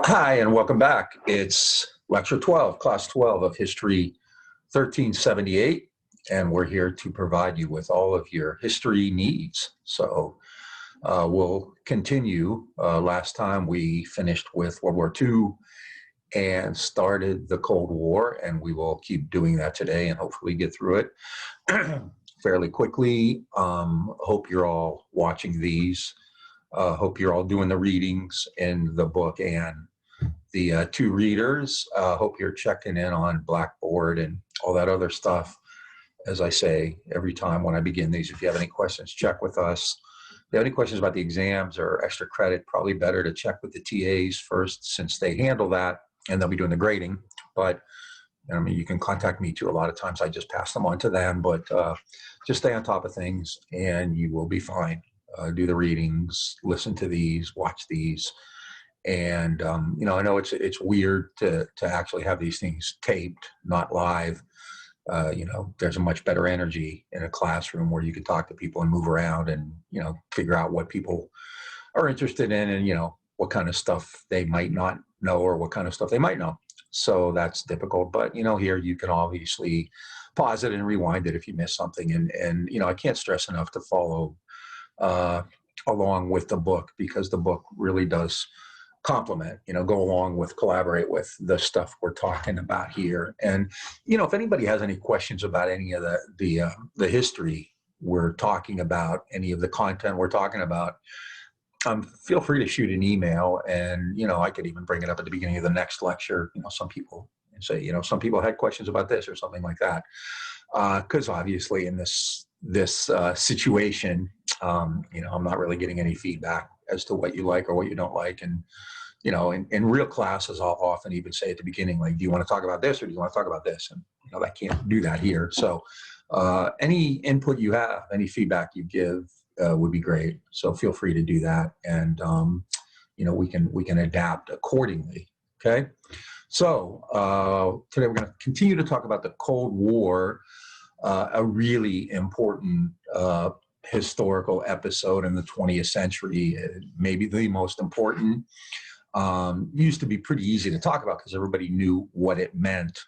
Hi, and welcome back. It's Lecture 12, Class 12 of History 1378, and we're here to provide you with all of your history needs. So we'll continue. Last time we finished with World War II and started the Cold War, and we will keep doing that today and hopefully get through it fairly quickly. Hope you're all watching these. Hope you're all doing the readings in the book and the two readers. Hope you're checking in on Blackboard and all that other stuff. As I say every time when I begin these, if you have any questions, check with us. If you have any questions about the exams or extra credit, probably better to check with the TAs first, since they handle that and they'll be doing the grading. But I mean, you can contact me too. A lot of times I just pass them on to them, but just stay on top of things and you will be fine. Do the readings, listen to these, watch these. And I know it's weird to actually have these things taped, not live. There's a much better energy in a classroom where you can talk to people and move around and figure out what people are interested in and what kind of stuff they might not know or what kind of stuff they might know. So that's difficult. But here you can obviously pause it and rewind it if you miss something. And I can't stress enough to follow along with the book, because the book really does complement, go along with, collaborate with the stuff we're talking about here. And, if anybody has any questions about any of the history we're talking about, any of the content we're talking about, feel free to shoot an email, and, I could even bring it up at the beginning of the next lecture. Some people say, some people had questions about this or something like that. Because obviously in this situation, I'm not really getting any feedback as to what you like or what you don't like. And, in real classes, I'll often even say at the beginning, like, do you want to talk about this or do you want to talk about this? And, I can't do that here. So any input you have, any feedback you give would be great. So feel free to do that. And, we can adapt accordingly. Okay. So today we're going to continue to talk about the Cold War, a really important historical episode in the 20th century, maybe the most important. Used to be pretty easy to talk about because everybody knew what it meant.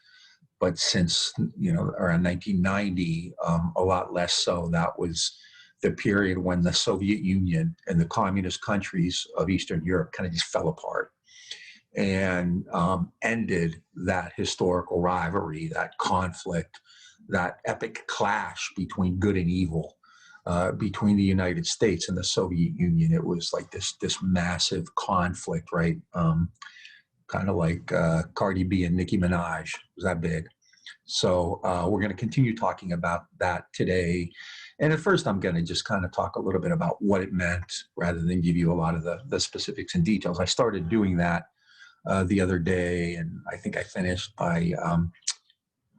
But since, around 1990, a lot less so. That was the period when the Soviet Union and the communist countries of Eastern Europe kind of just fell apart and ended that historical rivalry, that conflict, that epic clash between good and evil, between the United States and the Soviet Union. It was like this massive conflict, right? Kind of like Cardi B and Nicki Minaj. It was that big. So we're going to continue talking about that today. And at first, I'm going to just kind of talk a little bit about what it meant rather than give you a lot of the specifics and details. I started doing that the other day, and I think I finished by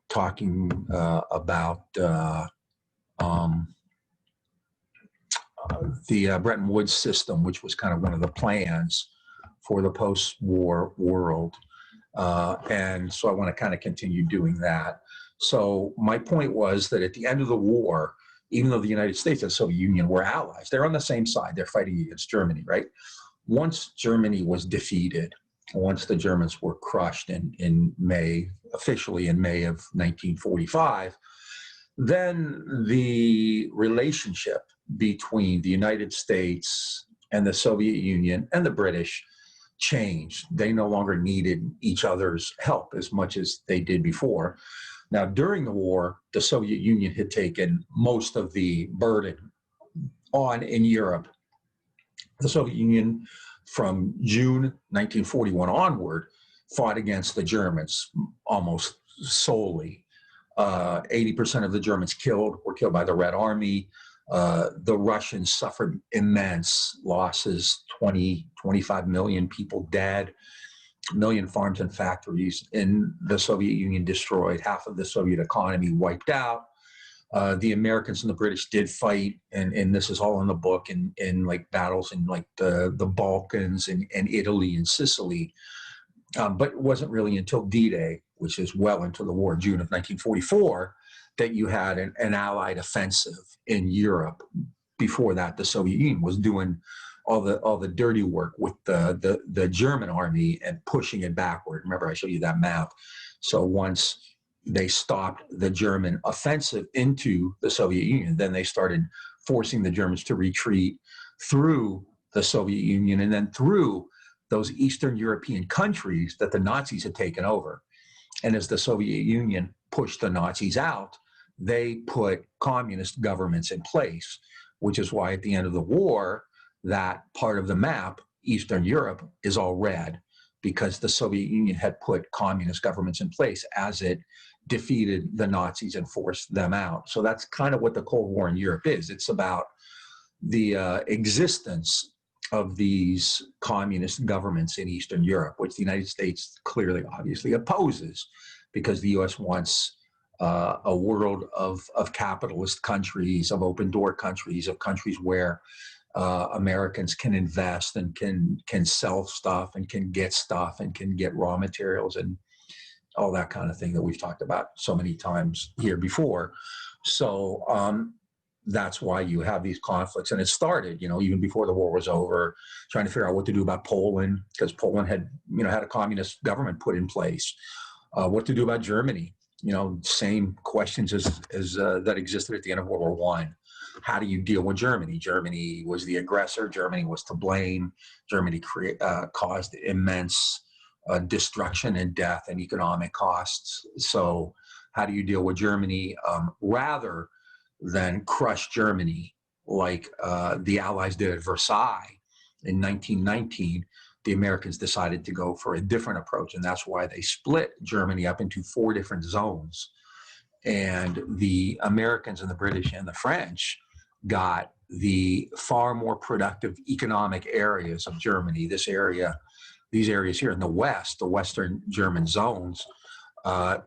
talking about the Bretton Woods system, which was kind of one of the plans for the post-war world. And so I want to kind of continue doing that. So my point was that at the end of the war, even though the United States and the Soviet Union were allies, they're on the same side. They're fighting against Germany, right? Once Germany was defeated, once the Germans were crushed in May, officially in May of 1945, then the relationship between the United States and the Soviet Union and the British changed. They no longer needed each other's help as much as they did before. Now, during the war, the Soviet Union had taken most of the burden on in Europe. The Soviet Union, from June 1941 onward, fought against the Germans almost solely. 80% of the Germans were killed by the Red Army. The Russians suffered immense losses, 25 million people dead, a million farms and factories in the Soviet Union destroyed, half of the Soviet economy wiped out. The Americans and the British did fight, and this is all in the book, in like battles in like the Balkans and Italy and Sicily. But it wasn't really until D-Day, which is well into the war, June of 1944, that you had an Allied offensive in Europe. Before that, the Soviet Union was doing all the dirty work with the German army and pushing it backward. Remember, I showed you that map. So once they stopped the German offensive into the Soviet Union, then they started forcing the Germans to retreat through the Soviet Union and then through those Eastern European countries that the Nazis had taken over. And as the Soviet Union pushed the Nazis out, they put communist governments in place, which is why at the end of the war, that part of the map, Eastern Europe, is all red, because the Soviet Union had put communist governments in place as it defeated the Nazis and forced them out. So that's kind of what the Cold War in Europe is. It's about the existence of these communist governments in Eastern Europe, which the United States clearly, obviously opposes, because the U.S. wants a world of capitalist countries, of open door countries, of countries where Americans can invest and can sell stuff and can get stuff and can get raw materials and all that kind of thing that we've talked about so many times here before. So that's why you have these conflicts. And it started, even before the war was over, trying to figure out what to do about Poland, because Poland had, had a communist government put in place. What to do about Germany? Same questions as that existed at the end of World War I. How do you deal with Germany? Germany was the aggressor. Germany was to blame. Germany caused immense destruction and death and economic costs. So how do you deal with Germany rather than crush Germany like the Allies did at Versailles in 1919? The Americans decided to go for a different approach, and that's why they split Germany up into 4 different zones. And the Americans and the British and the French got the far more productive economic areas of Germany. These areas here in the West, the Western German zones,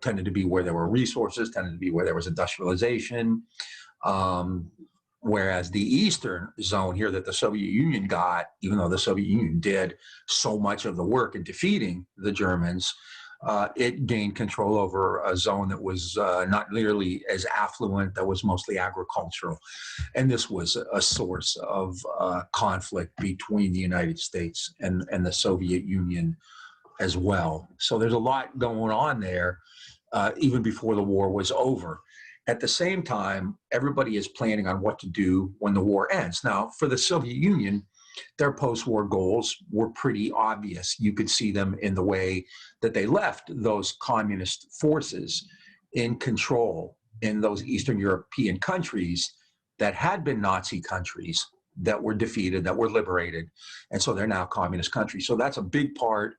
tended to be where there were resources, tended to be where there was industrialization. Whereas the Eastern zone here that the Soviet Union got, even though the Soviet Union did so much of the work in defeating the Germans, it gained control over a zone that was not nearly as affluent, that was mostly agricultural. And this was a source of conflict between the United States and the Soviet Union as well. So there's a lot going on there even before the war was over. At the same time, everybody is planning on what to do when the war ends. Now, for the Soviet Union, their post-war goals were pretty obvious. You could see them in the way that they left those communist forces in control in those Eastern European countries that had been Nazi countries, that were defeated, that were liberated. And so they're now communist countries. So that's a big part,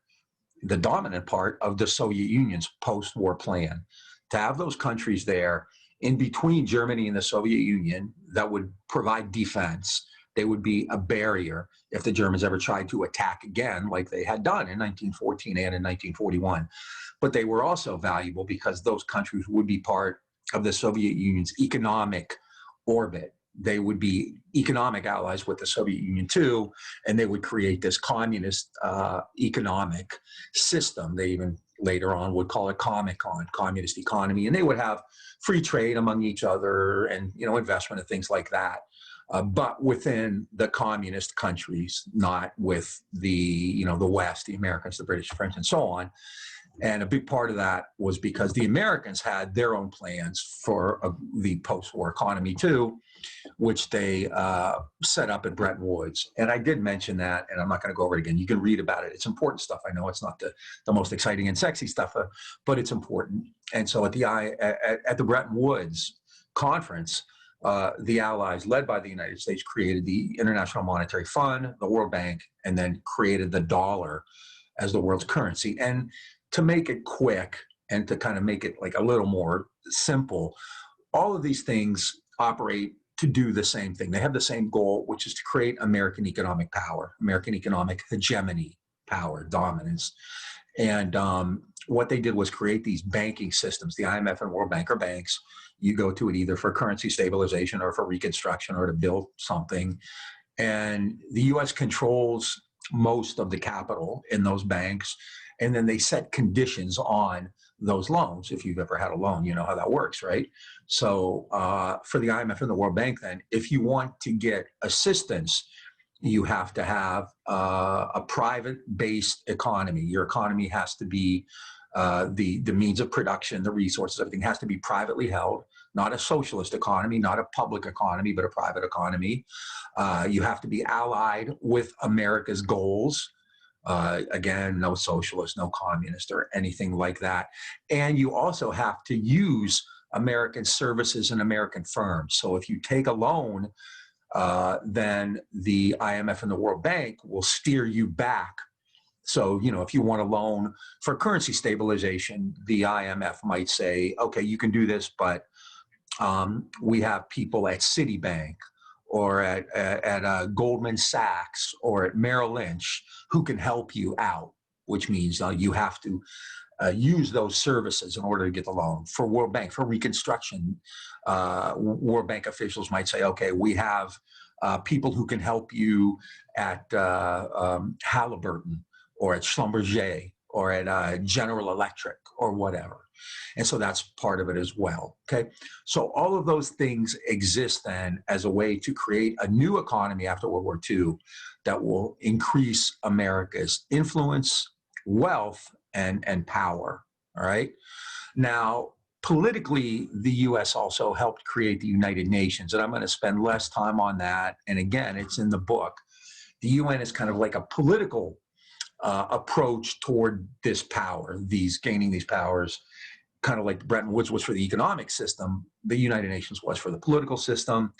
the dominant part of the Soviet Union's post-war plan, to have those countries there in between Germany and the Soviet Union that would provide defense. They would be a barrier if the Germans ever tried to attack again, like they had done in 1914 and in 1941. But they were also valuable because those countries would be part of the Soviet Union's economic orbit. They would be economic allies with the Soviet Union too, and they would create this communist economic system. They even later on would call it Comecon, communist economy, and they would have free trade among each other and investment and things like that. But within the communist countries, not with the the West, the Americans, the British, French, and so on. And a big part of that was because the Americans had their own plans for the post-war economy too, which they set up at Bretton Woods. And I did mention that, and I'm not going to go over it again. You can read about it. It's important stuff. I know it's not the most exciting and sexy stuff, but it's important. And so at the Bretton Woods conference, the Allies, led by the United States, created the International Monetary Fund, the World Bank, and then created the dollar as the world's currency. And to make it quick and to kind of make it like a little more simple, all of these things operate to do the same thing. They have the same goal, which is to create American economic power, American economic hegemony, power, dominance. And what they did was create these banking systems. The IMF and World Bank are banks. You go to it either for currency stabilization or for reconstruction or to build something. And the U.S. controls most of the capital in those banks. And then they set conditions on those loans. If you've ever had a loan, you know how that works, right? So for the IMF and the World Bank, then, if you want to get assistance you have to have a private-based economy. Your economy has to be the means of production, the resources, everything has to be privately held, not a socialist economy, not a public economy, but a private economy. You have to be allied with America's goals. Again, no socialist, no communist or anything like that. And you also have to use American services and American firms. So if you take a loan, then the IMF and the World Bank will steer you back. So, if you want a loan for currency stabilization, the IMF might say, okay, you can do this, but we have people at Citibank or at Goldman Sachs or at Merrill Lynch who can help you out, which means you have to use those services in order to get the loan. For World Bank, for reconstruction, World Bank officials might say, okay, we have people who can help you at Halliburton or at Schlumberger or at General Electric or whatever. And so that's part of it as well, okay? So all of those things exist then as a way to create a new economy after World War II that will increase America's influence, wealth, and power, all right? Now, politically, the U.S. also helped create the United Nations, and I'm going to spend less time on that. And again, it's in the book. The UN is kind of like a political approach toward this power, gaining these powers, kind of like Bretton Woods was for the economic system, the United Nations was for the political system.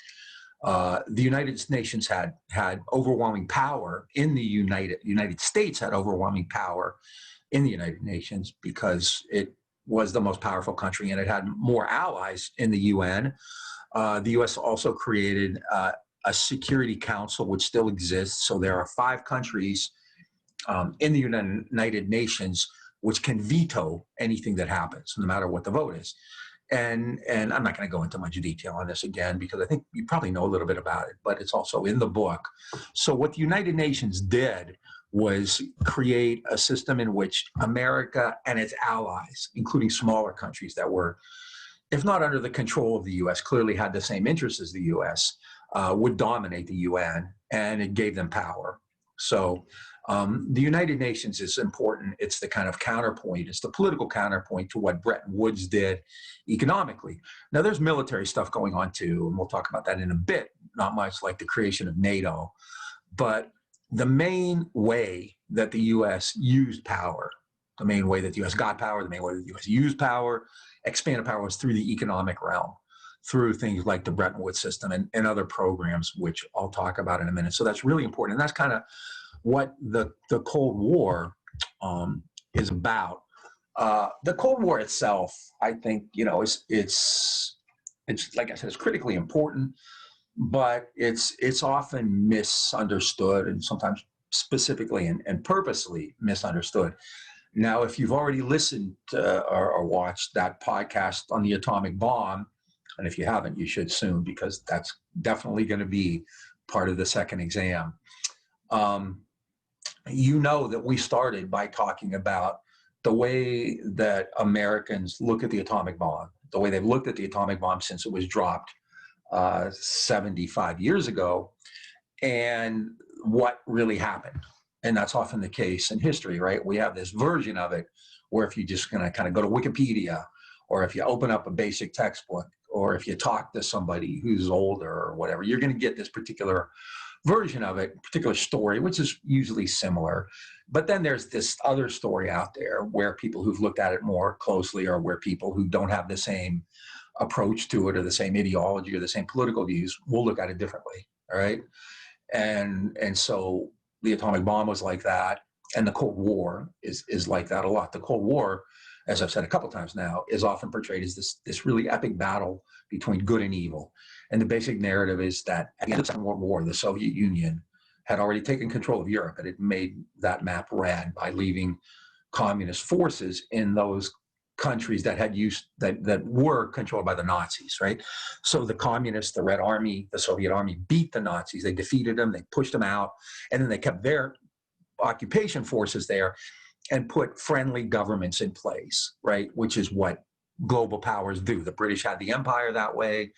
The United Nations had overwhelming power in the United States had overwhelming power in the United Nations because it was the most powerful country and it had more allies in the UN. The US also created a Security Council, which still exists. So there are 5 countries in the United Nations which can veto anything that happens, no matter what the vote is. And I'm not going to go into much detail on this again, because I think you probably know a little bit about it, but it's also in the book. So what the United Nations did was create a system in which America and its allies, including smaller countries that were, if not under the control of the U.S., clearly had the same interests as the U.S., would dominate the UN, and it gave them power. So the United Nations is important. It's the kind of counterpoint. It's the political counterpoint to what Bretton Woods did economically. Now, there's military stuff going on too, and we'll talk about that in a bit, not much like the creation of NATO. But the main way that the U.S. used power, the main way that the U.S. got power, the main way that the U.S. used power, expanded power, was through the economic realm, through things like the Bretton Woods system and other programs, which I'll talk about in a minute. So that's really important. And that's kind of what the Cold War is about. The Cold War itself, I think, it's like I said, it's critically important, but it's often misunderstood, and sometimes specifically and purposely misunderstood. Now, if you've already listened or watched that podcast on the atomic bomb, and if you haven't, you should soon, because that's definitely going to be part of the second exam. You know that we started by talking about the way that Americans look at the atomic bomb, the way they've looked at the atomic bomb since it was dropped 75 years ago, and what really happened. And that's often the case in history, right? We have this version of it where if you just kind of go to Wikipedia, or if you open up a basic textbook, or if you talk to somebody who's older or whatever, you're going to get this particular version of it, particular story, which is usually similar. But then there's this other story out there where people who've looked at it more closely, or where people who don't have the same approach to it or the same ideology or the same political views will look at it differently, all right? And so the atomic bomb was like that, and the Cold War is like that a lot. The Cold War, as I've said a couple times now, is often portrayed as this really epic battle between good and evil. And the basic narrative is that at the end of the Second World War, the Soviet Union had already taken control of Europe, and it made that map red by leaving communist forces in those countries that that were controlled by the Nazis, right? So the communists, the Red Army, the Soviet Army beat the Nazis. They defeated them, they pushed them out, and then they kept their occupation forces there and put friendly governments in place, right? Which is what global powers do. The British had the empire that way.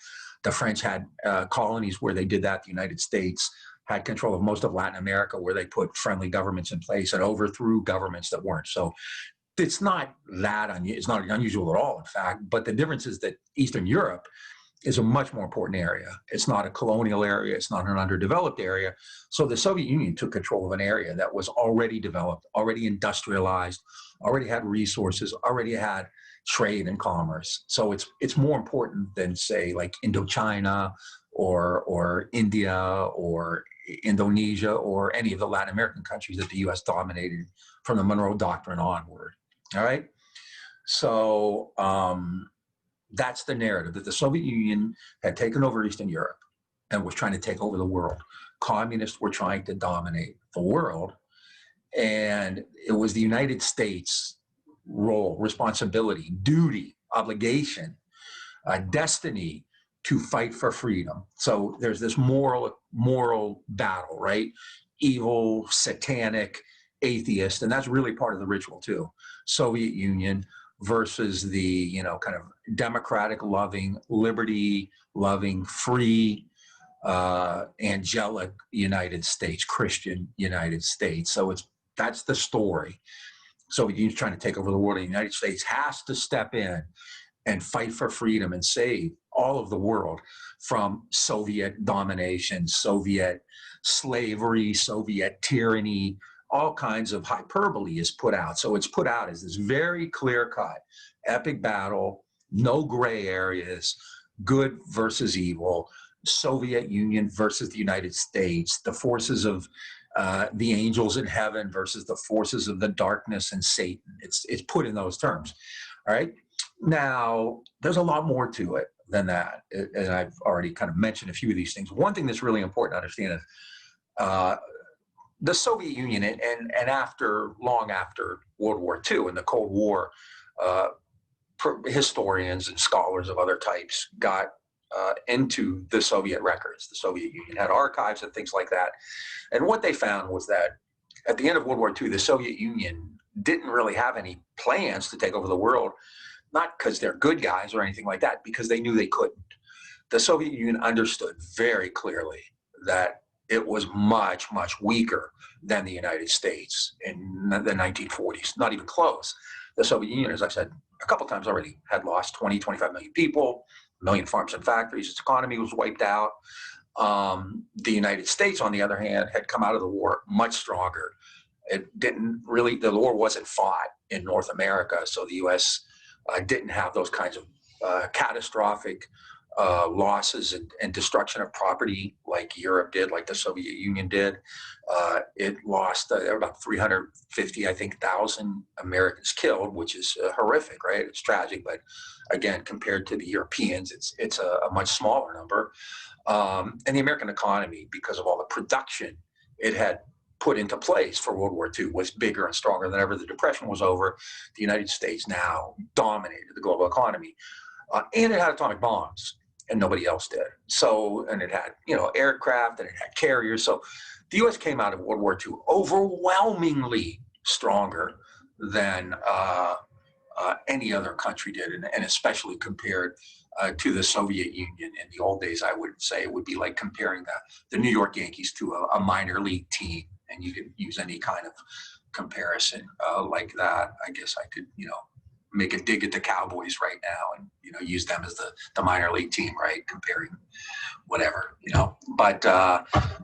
The French had colonies where they did that. The United States had control of most of Latin America, where they put friendly governments in place and overthrew governments that weren't. So it's not it's not unusual at all, in fact, but the difference is that Eastern Europe is a much more important area. It's not a colonial area. It's not an underdeveloped area. So the Soviet Union took control of an area that was already developed, already industrialized, already had resources, already had trade and commerce. So it's more important than, say, like Indochina or India or Indonesia or any of the Latin American countries that the U.S. dominated from the Monroe Doctrine onward. All right. So that's the narrative, that the Soviet Union had taken over Eastern Europe and was trying to take over the world. Communists were trying to dominate the world. And it was the United States' role, responsibility, duty, obligation, destiny to fight for freedom. So there's this moral battle, right? Evil, satanic, atheist, and that's really part of the ritual too. Soviet Union versus the, kind of democratic loving, liberty loving, free, angelic United States, Christian United States. So that's the story. Soviet Union's trying to take over the world, and the United States has to step in and fight for freedom and save all of the world from Soviet domination, Soviet slavery, Soviet tyranny. All kinds of hyperbole is put out. So it's put out as this very clear-cut, epic battle, no gray areas, good versus evil, Soviet Union versus the United States, the forces of the angels in heaven versus the forces of the darkness and Satan. It's put in those terms. All right. Now, there's a lot more to it than that. And I've already kind of mentioned a few of these things. One thing that's really important to understand is the Soviet Union, and long after World War II and the Cold War, historians and scholars of other types got into the Soviet records. The Soviet Union had archives and things like that. And what they found was that at the end of World War II, the Soviet Union didn't really have any plans to take over the world, not because they're good guys or anything like that, because they knew they couldn't. The Soviet Union understood very clearly that it was much, much weaker than the United States in the 1940s, not even close. The Soviet Union, as I said a couple times already, had lost 20, 25 million people, a million farms and factories. Its economy was wiped out. The United States, on the other hand, had come out of the war much stronger. The war wasn't fought in North America, so the U.S. Didn't have those kinds of catastrophic losses and destruction of property like Europe did, like the Soviet Union did. It lost there were about 350, I think, thousand Americans killed, which is horrific, right? It's tragic, but again, compared to the Europeans, it's a much smaller number. And the American economy, because of all the production it had put into place for World War II, was bigger and stronger than ever. The Depression was over. The United States now dominated the global economy. And it had atomic bombs, and nobody else did. So, and it had, aircraft, and it had carriers. So the U.S. came out of World War II overwhelmingly stronger than any other country did, and especially compared to the Soviet Union. In the old days, I would say it would be like comparing the New York Yankees to a minor league team, and you could use any kind of comparison like that. I guess I could, make a dig at the Cowboys right now and, use them as the minor league team, right? Comparing whatever, But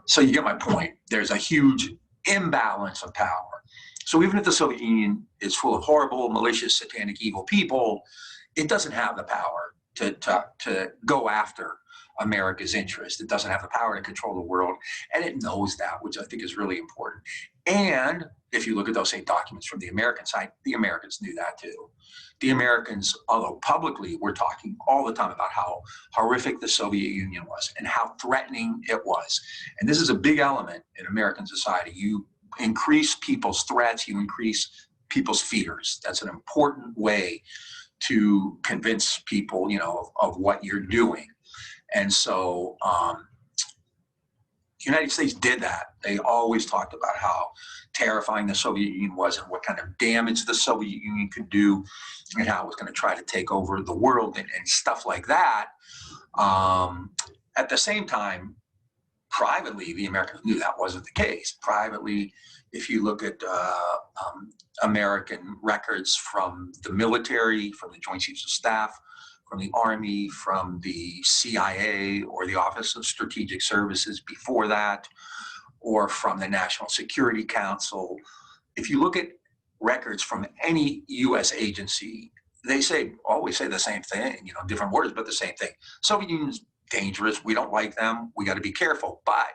so you get my point. There's a huge imbalance of power. So even if the Soviet Union is full of horrible, malicious, satanic, evil people, it doesn't have the power to go after America's interest. It doesn't have the power to control the world, and it knows that, which I think is really important. And if you look at those same documents from the American side, the Americans knew that too. The Americans, although publicly we're talking all the time about how horrific the Soviet Union was and how threatening it was. And this is a big element in American society. You increase people's threats, you increase people's fears. That's an important way to convince people, of what you're doing. And so the United States did that. They always talked about how terrifying the Soviet Union was and what kind of damage the Soviet Union could do and how it was going to try to take over the world and stuff like that. At the same time, privately, the Americans knew that wasn't the case. Privately, if you look at American records from the military, from the Joint Chiefs of Staff, from the Army, from the CIA or the Office of Strategic Services before that, or from the National Security Council, if you look at records from any U.S. agency, they always say the same thing, different words, but the same thing. Soviet Union's dangerous. We don't like them. We got to be careful. But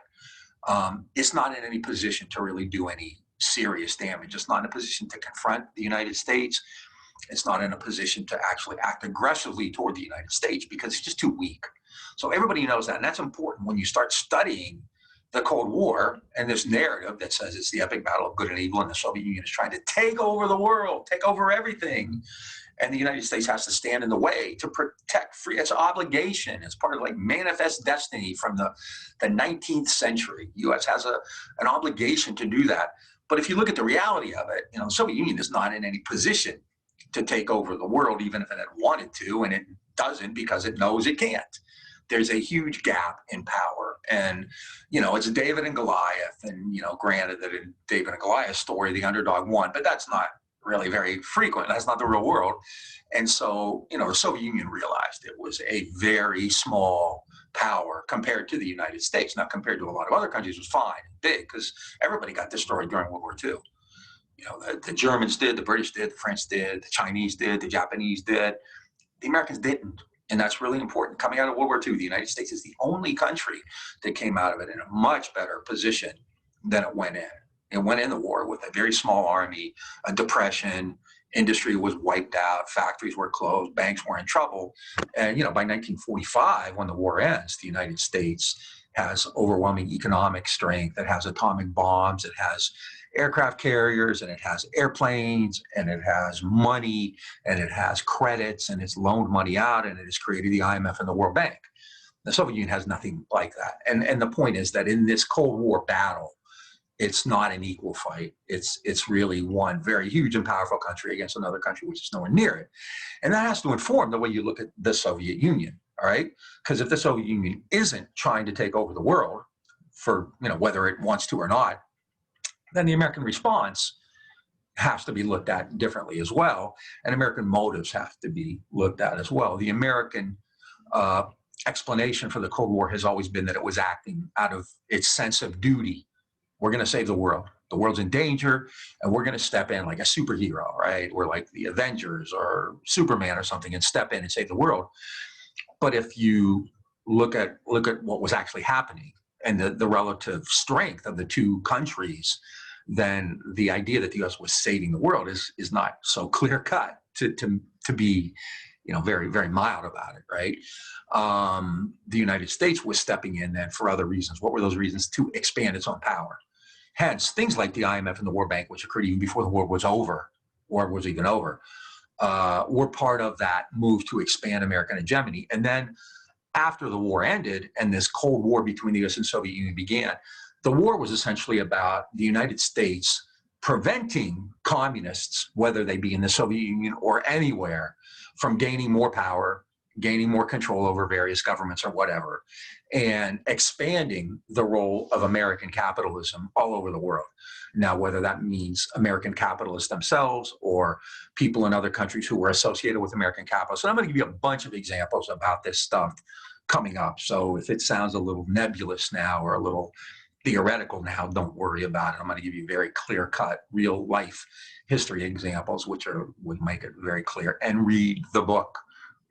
it's not in any position to really do any serious damage. It's not in a position to confront the United States. It's not in a position to actually act aggressively toward the United States because it's just too weak. So everybody knows that. And that's important when you start studying the Cold War and this narrative that says it's the epic battle of good and evil and the Soviet Union is trying to take over the world, take over everything. And the United States has to stand in the way to protect free. It's an obligation. It's part of like manifest destiny from the 19th century. U.S. has an obligation to do that. But if you look at the reality of it, the Soviet Union is not in any position to take over the world, even if it had wanted to, and it doesn't because it knows it can't. There's a huge gap in power. And, it's David and Goliath. And, granted that in David and Goliath story, the underdog won, but that's not really very frequent. That's not the real world. And so, the Soviet Union realized it was a very small power compared to the United States. Now, compared to a lot of other countries, it was fine, big, because everybody got destroyed during World War II. The Germans did, the British did, the French did, the Chinese did, the Japanese did. The Americans didn't. And that's really important. Coming out of World War II, the United States is the only country that came out of it in a much better position than it went in. It went in the war with a very small army, a depression, industry was wiped out, factories were closed, banks were in trouble. And, by 1945, when the war ends, the United States has overwhelming economic strength. It has atomic bombs. It has aircraft carriers, and it has airplanes, and it has money, and it has credits, and it's loaned money out, and it has created the IMF and the World Bank. The Soviet Union has nothing like that. And the point is that in this Cold War battle, it's not an equal fight. It's really one very huge and powerful country against another country which is nowhere near it. And that has to inform the way you look at the Soviet Union, all right? Because if the Soviet Union isn't trying to take over the world for, whether it wants to or not, then the American response has to be looked at differently as well. And American motives have to be looked at as well. The American explanation for the Cold War has always been that it was acting out of its sense of duty. We're going to save the world. The world's in danger, and we're going to step in like a superhero, right? We're like the Avengers or Superman or something and step in and save the world. But if you look at what was actually happening and the relative strength of the two countries, then the idea that the U.S. was saving the world is not so clear cut to be, very, very mild about it, right? The United States was stepping in then for other reasons. What were those reasons? To expand its own power. Hence, things like the IMF and the World Bank, which occurred even before the war was over, or was even over, were part of that move to expand American hegemony. And then after the war ended and this Cold War between the U.S. and Soviet Union began, the war was essentially about the United States preventing communists, whether they be in the Soviet Union or anywhere, from gaining more power, gaining more control over various governments or whatever, and expanding the role of American capitalism all over the world. Now, whether that means American capitalists themselves or people in other countries who were associated with American capitalists. And I'm going to give you a bunch of examples about this stuff coming up. So if it sounds a little nebulous now or a little theoretical now, don't worry about it. I'm going to give you very clear-cut, real-life history examples, which would make it very clear. And read the book.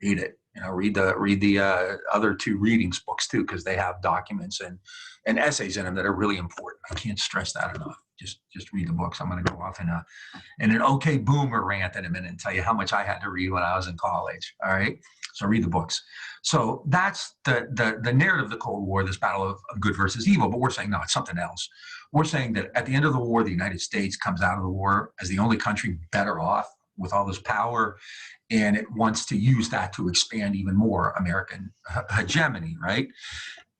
Read it. Read the other two readings books too, because they have documents and essays in them that are really important. I can't stress that enough. Just read the books. I'm going to go off in an okay boomer rant in a minute and tell you how much I had to read when I was in college. All right, so read the books. So that's the narrative of the Cold War, this battle of good versus evil. But we're saying no, it's something else. We're saying that at the end of the war, the United States comes out of the war as the only country better off with all this power, and it wants to use that to expand even more American hegemony, right?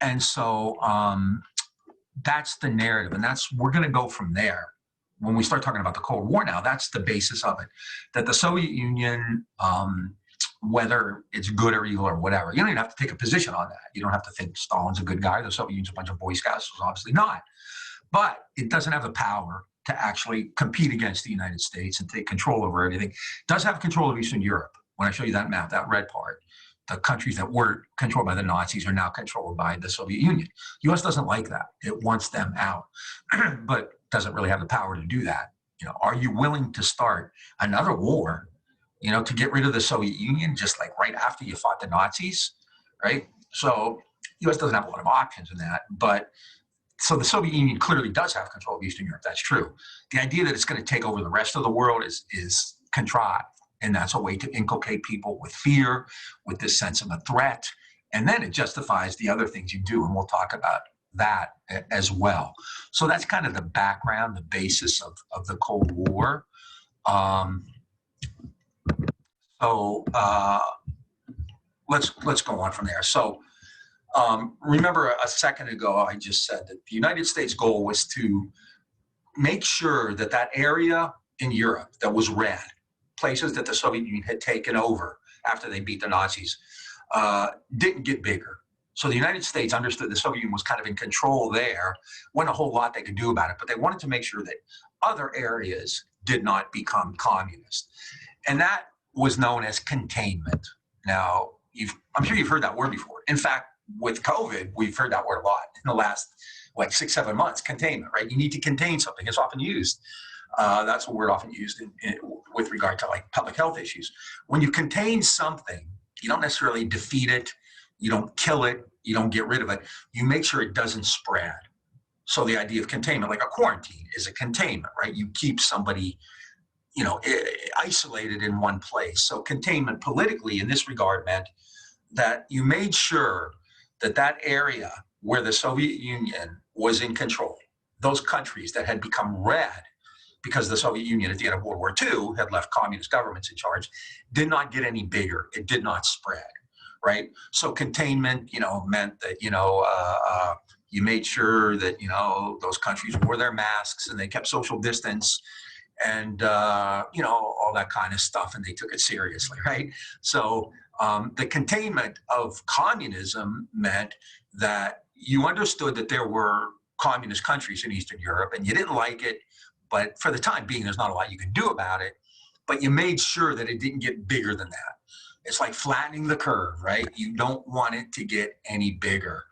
And so that's the narrative, and we're going to go from there. When we start talking about the Cold War now, that's the basis of it, that the Soviet Union whether it's good or evil or whatever. You don't even have to take a position on that. You don't have to think Stalin's a good guy. The Soviet Union's a bunch of Boy Scouts. Was obviously not. But it doesn't have the power to actually compete against the United States and take control over everything. It does have control of Eastern Europe. When I show you that map, that red part, the countries that were controlled by the Nazis are now controlled by the Soviet Union. The U.S. doesn't like that. It wants them out, but doesn't really have the power to do that. Are you willing to start another war, to get rid of the Soviet Union, just like right after you fought the Nazis, right? So the U.S. doesn't have a lot of options in that, but so the Soviet Union clearly does have control of Eastern Europe. That's true. The idea that it's going to take over the rest of the world is contrived. And that's a way to inculcate people with fear, with this sense of a threat. And then it justifies the other things you do. And we'll talk about that as well. So that's kind of the background, the basis of the Cold War. Let's go on from there. So remember a second ago, I just said that the United States goal was to make sure that that area in Europe that was red, places that the Soviet Union had taken over after they beat the Nazis, didn't get bigger. So the United States understood the Soviet Union was kind of in control there, wasn't a whole lot they could do about it, but they wanted to make sure that other areas did not become communist. And that was known as containment. Now, I'm sure you've heard that word before. In fact, with COVID, we've heard that word a lot in the last 6-7 months, containment, right? You need to contain something. It's often used. That's a word often used with regard to public health issues. When you contain something, you don't necessarily defeat it, you don't kill it, you don't get rid of it. You make sure it doesn't spread. So the idea of containment, like a quarantine, is a containment, right? You keep somebody, isolated in one place. So containment politically in this regard meant that you made sure that that area where the Soviet Union was in control, those countries that had become red because the Soviet Union at the end of World War II had left communist governments in charge, did not get any bigger. It did not spread, right? So containment, meant that, you made sure that, those countries wore their masks and they kept social distance and, all that kind of stuff, and they took it seriously, right? So the containment of communism meant that you understood that there were communist countries in Eastern Europe and you didn't like it, but for the time being, there's not a lot you can do about it, but you made sure that it didn't get bigger than that. It's like flattening the curve, right? You don't want it to get any bigger.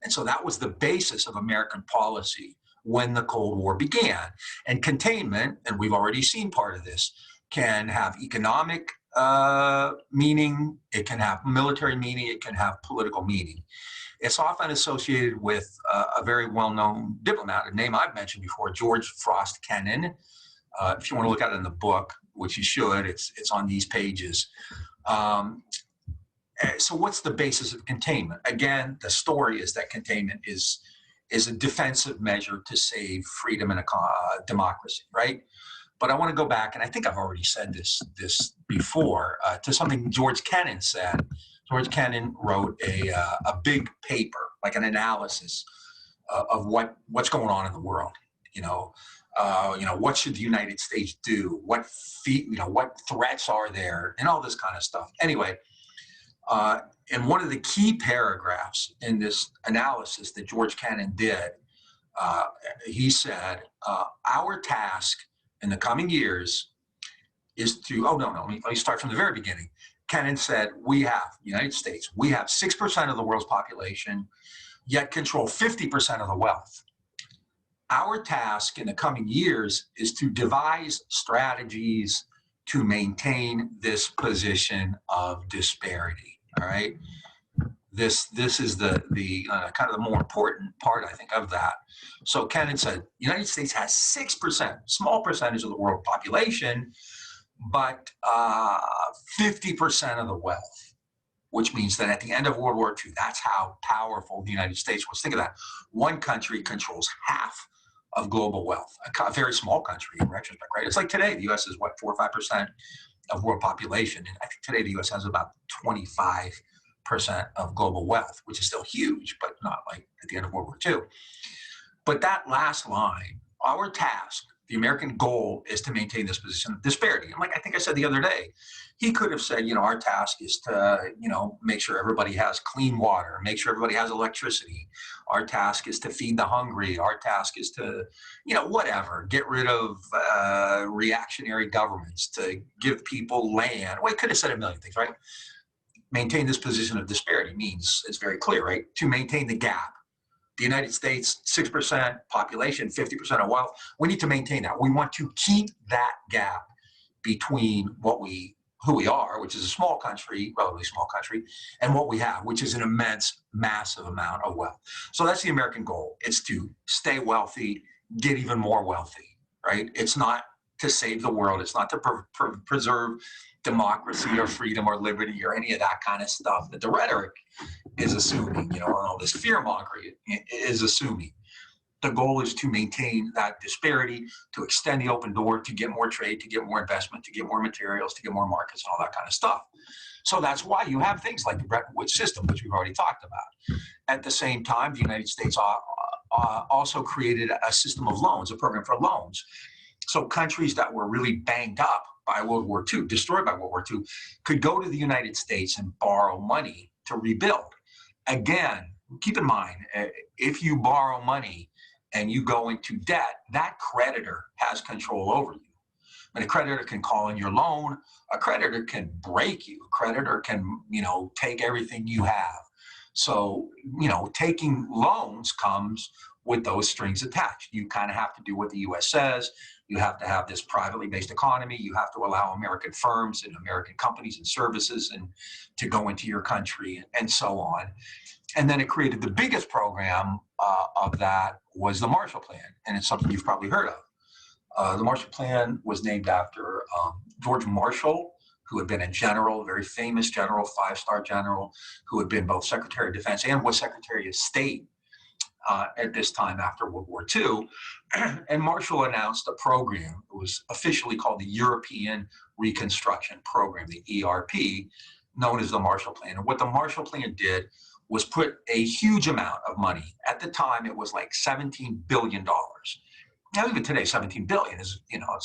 And so that was the basis of American policy when the Cold War began. And containment, and we've already seen part of this, can have economic meaning, it can have military meaning, it can have political meaning. It's often associated with a very well-known diplomat, a name I've mentioned before, George Frost Kennan. If you want to look at it in the book, which you should, it's on these pages. So what's the basis of containment? Again, the story is that containment is a defensive measure to save freedom and democracy, right? But I want to go back, and I think I've already said this before, to something George Kennan said. George Kennan wrote a big paper, like an analysis of what's going on in the world. What should the United States do? What threats are there, and all this kind of stuff. Anyway, in one of the key paragraphs in this analysis that George Kennan did, he said, our task in the coming years is to, let me start from the very beginning. Kennan said, United States, we have 6% of the world's population, yet control 50% of the wealth. Our task in the coming years is to devise strategies to maintain this position of disparity, all right? This is the kind of the more important part, I think, of that. So Kennan said, United States has 6%, small percentage of the world population, but 50% of the wealth, which means that at the end of World War II, that's how powerful the United States was. Think of that. One country controls half of global wealth, a very small country in retrospect, right? It's like today, the U.S. is 4 or 5% of world population. And I think today the U.S. has about 25% of global wealth, which is still huge, but not like at the end of World War II. But that last line, our task The American goal is to maintain this position of disparity. And like I think I said the other day, he could have said, our task is to, make sure everybody has clean water, make sure everybody has electricity. Our task is to feed the hungry. Our task is to, whatever, get rid of reactionary governments, to give people land. Well, he could have said a million things, right? Maintain this position of disparity means, it's very clear, right? To maintain the gap. The United States, 6% population, 50% of wealth. We need to maintain that. We want to keep that gap between who we are, which is a small country, relatively small country, and what we have, which is an immense, massive amount of wealth. So that's the American goal. It's to stay wealthy, get even more wealthy, right? It's not to save the world. It's not to preserve democracy or freedom or liberty or any of that kind of stuff that the rhetoric is assuming, all this fear mongering is assuming. The goal is to maintain that disparity, to extend the open door, to get more trade, to get more investment, to get more materials, to get more markets, and all that kind of stuff. So that's why you have things like the Bretton Woods system, which we've already talked about. At the same time, the United States also created a system of loans, a program for loans. So countries that were really banged up by World War II, destroyed by World War II, could go to the United States and borrow money to rebuild. Again, keep in mind, if you borrow money and you go into debt, that creditor has control over you. And a creditor can call in your loan. A creditor can break you. A creditor can, take everything you have. So, taking loans comes with those strings attached. You kind of have to do what the U.S. says. You have to have this privately based economy. You have to allow American firms and American companies and services and to go into your country and so on. And then it created the biggest program of that was the Marshall Plan. And it's something you've probably heard of. The Marshall Plan was named after George Marshall, who had been a general, a very famous general, 5-star general, who had been both Secretary of Defense and was Secretary of State at this time after World War II. And Marshall announced a program. It was officially called the European Reconstruction Program, the ERP, known as the Marshall Plan. And what the Marshall Plan did was put a huge amount of money. At the time, it was like $17 billion. Now, even today, 17 billion is,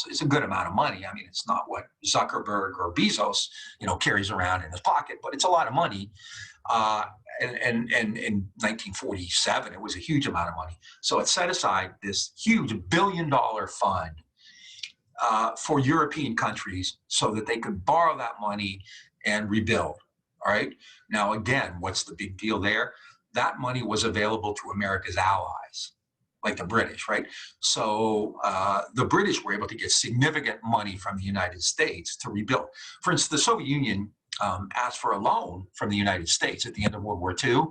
it's a good amount of money. I mean, it's not what Zuckerberg or Bezos, carries around in his pocket, but it's a lot of money. And in 1947, it was a huge amount of money. So it set aside this huge $1 billion fund for European countries so that they could borrow that money and rebuild. All right. Now, again, what's the big deal there? That money was available to America's allies, like the British, right? So the British were able to get significant money from the United States to rebuild. For instance, the Soviet Union asked for a loan from the United States at the end of World War II,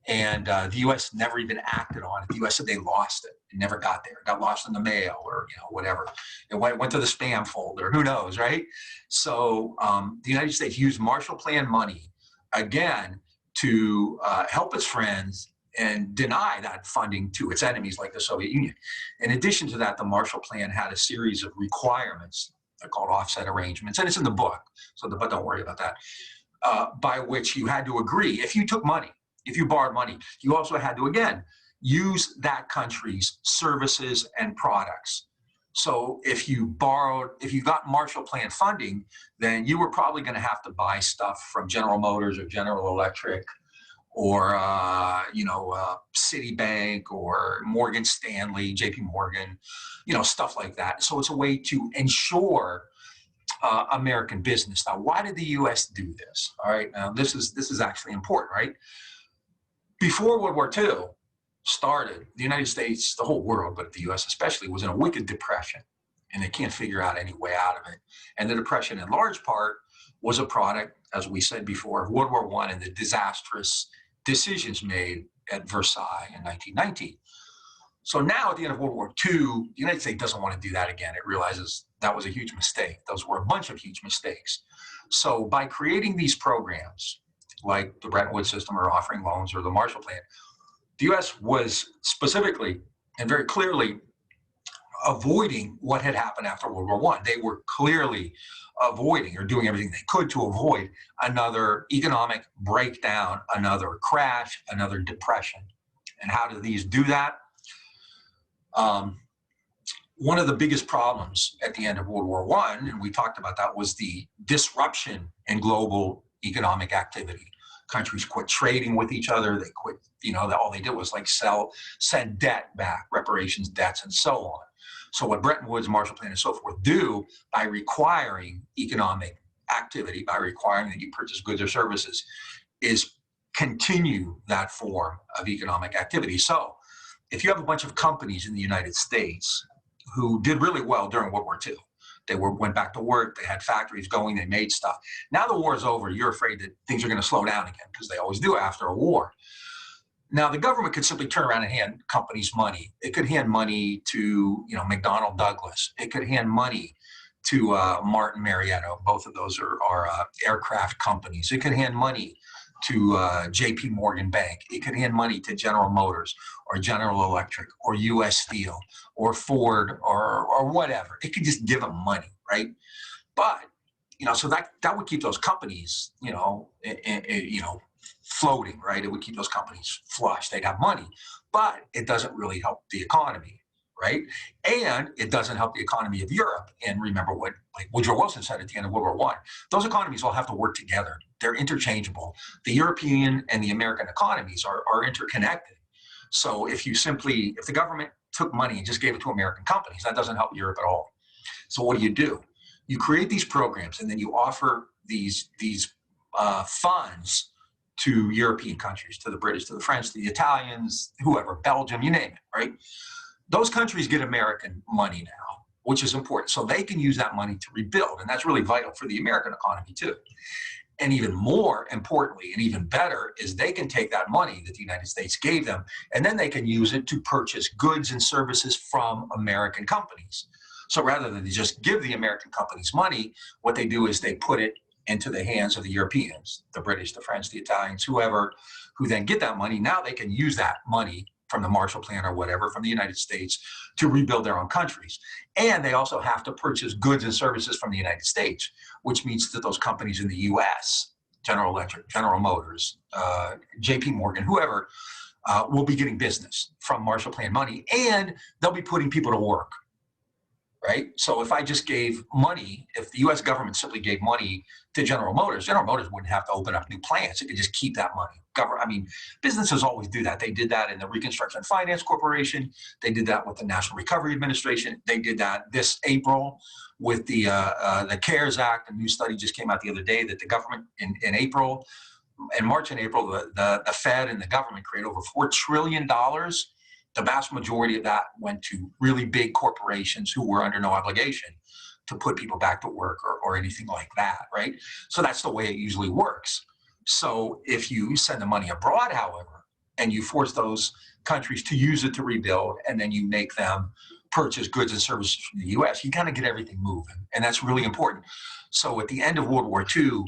and the U.S. never even acted on it. The U.S. said they lost it. It never got there. It got lost in the mail or whatever. It went to the spam folder. Who knows, right? So the United States used Marshall Plan money again to help its friends and deny that funding to its enemies like the Soviet Union. In addition to that, the Marshall Plan had a series of requirements. They're called offset arrangements, and it's in the book, but don't worry about that, by which you had to agree. If you took money, if you borrowed money, you also had to, again, use that country's services and products. So if you got Marshall Plan funding, then you were probably going to have to buy stuff from General Motors or General Electric or Citibank or Morgan Stanley, JP Morgan, stuff like that. So it's a way to ensure American business. Now, why did the U.S. do this? All right, now this is actually important, right? Before World War II started, the United States, the whole world, but the U.S. especially, was in a wicked depression, and they can't figure out any way out of it. And the depression, in large part, was a product, as we said before, of World War I and the disastrous decisions made at Versailles in 1919. So now at the end of World War II, the United States doesn't want to do that again. It realizes that was a huge mistake. Those were a bunch of huge mistakes. So by creating these programs, like the Bretton Woods system or offering loans or the Marshall Plan, the U.S. was specifically and very clearly avoiding what had happened after World War I. They were clearly avoiding or doing everything they could to avoid another economic breakdown, another crash, another depression. And how do these do that? one of the biggest problems at the end of World War I, and we talked about that, was the disruption in global economic activity. Countries quit trading with each other. They quit, all they did was like send debt back, reparations debts, and so on. So what Bretton Woods, Marshall Plan, and so forth do by requiring economic activity, by requiring that you purchase goods or services, is continue that form of economic activity. So if you have a bunch of companies in the United States who did really well during World War II, they went back to work, they had factories going, they made stuff. Now the war is over, you're afraid that things are going to slow down again, because they always do after a war. Now the government could simply turn around and hand companies money. It could hand money to, McDonnell Douglas. It could hand money to Martin Marietta. Both of those are aircraft companies. It could hand money to JP Morgan Bank. It could hand money to General Motors or General Electric or US Steel or Ford or whatever. It could just give them money, right? But, so that would keep those companies, floating, right? It would keep those companies flush. They'd have money, but it doesn't really help the economy, right? And it doesn't help the economy of Europe. And remember what Woodrow Wilson said at the end of World War I, those economies all have to work together. They're interchangeable. The European and the American economies are interconnected. So if the government took money and just gave it to American companies, that doesn't help Europe at all. So what do? You create these programs, and then you offer these funds to European countries, to the British, to the French, to the Italians, whoever, Belgium, you name it, right? Those countries get American money now, which is important. So they can use that money to rebuild. And that's really vital for the American economy too. And even more importantly, and even better, is they can take that money that the United States gave them, and then they can use it to purchase goods and services from American companies. So rather than just give the American companies money, what they do is they put it into the hands of the Europeans, the British, the French, the Italians, whoever, who then get that money. Now they can use that money from the Marshall Plan or whatever, from the United States, to rebuild their own countries. And they also have to purchase goods and services from the United States, which means that those companies in the US, General Electric, General Motors, JP Morgan, whoever, will be getting business from Marshall Plan money, and they'll be putting people to work. Right? So if I just gave money, if the US government simply gave money to General Motors wouldn't have to open up new plants. It could just keep that money. Businesses always do that. They did that in the Reconstruction and Finance Corporation. They did that with the National Recovery Administration. They did that this April with the CARES Act. A new study just came out the other day that the government in March and April, the Fed and the government created over $4 trillion. The vast majority of that went to really big corporations who were under no obligation to put people back to work or anything like that, right? So that's the way it usually works. So if you send the money abroad, however, and you force those countries to use it to rebuild, and then you make them purchase goods and services from the US, you kind of get everything moving. And that's really important. So at the end of World War II,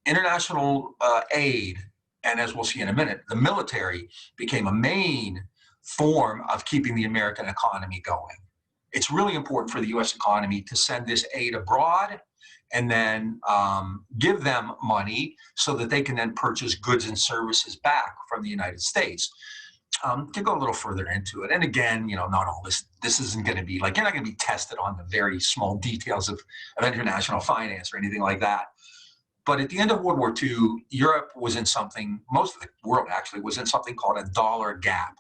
international aid, and as we'll see in a minute, the military became a main form of keeping the American economy going. It's really important for the US economy to send this aid abroad and then give them money so that they can then purchase goods and services back from the United States. To go a little further into it, and again, not all this isn't going to be like, you're not going to be tested on the very small details of international finance or anything like that. But at the end of World War II, Europe was in something, most of the world actually was in something called a dollar gap.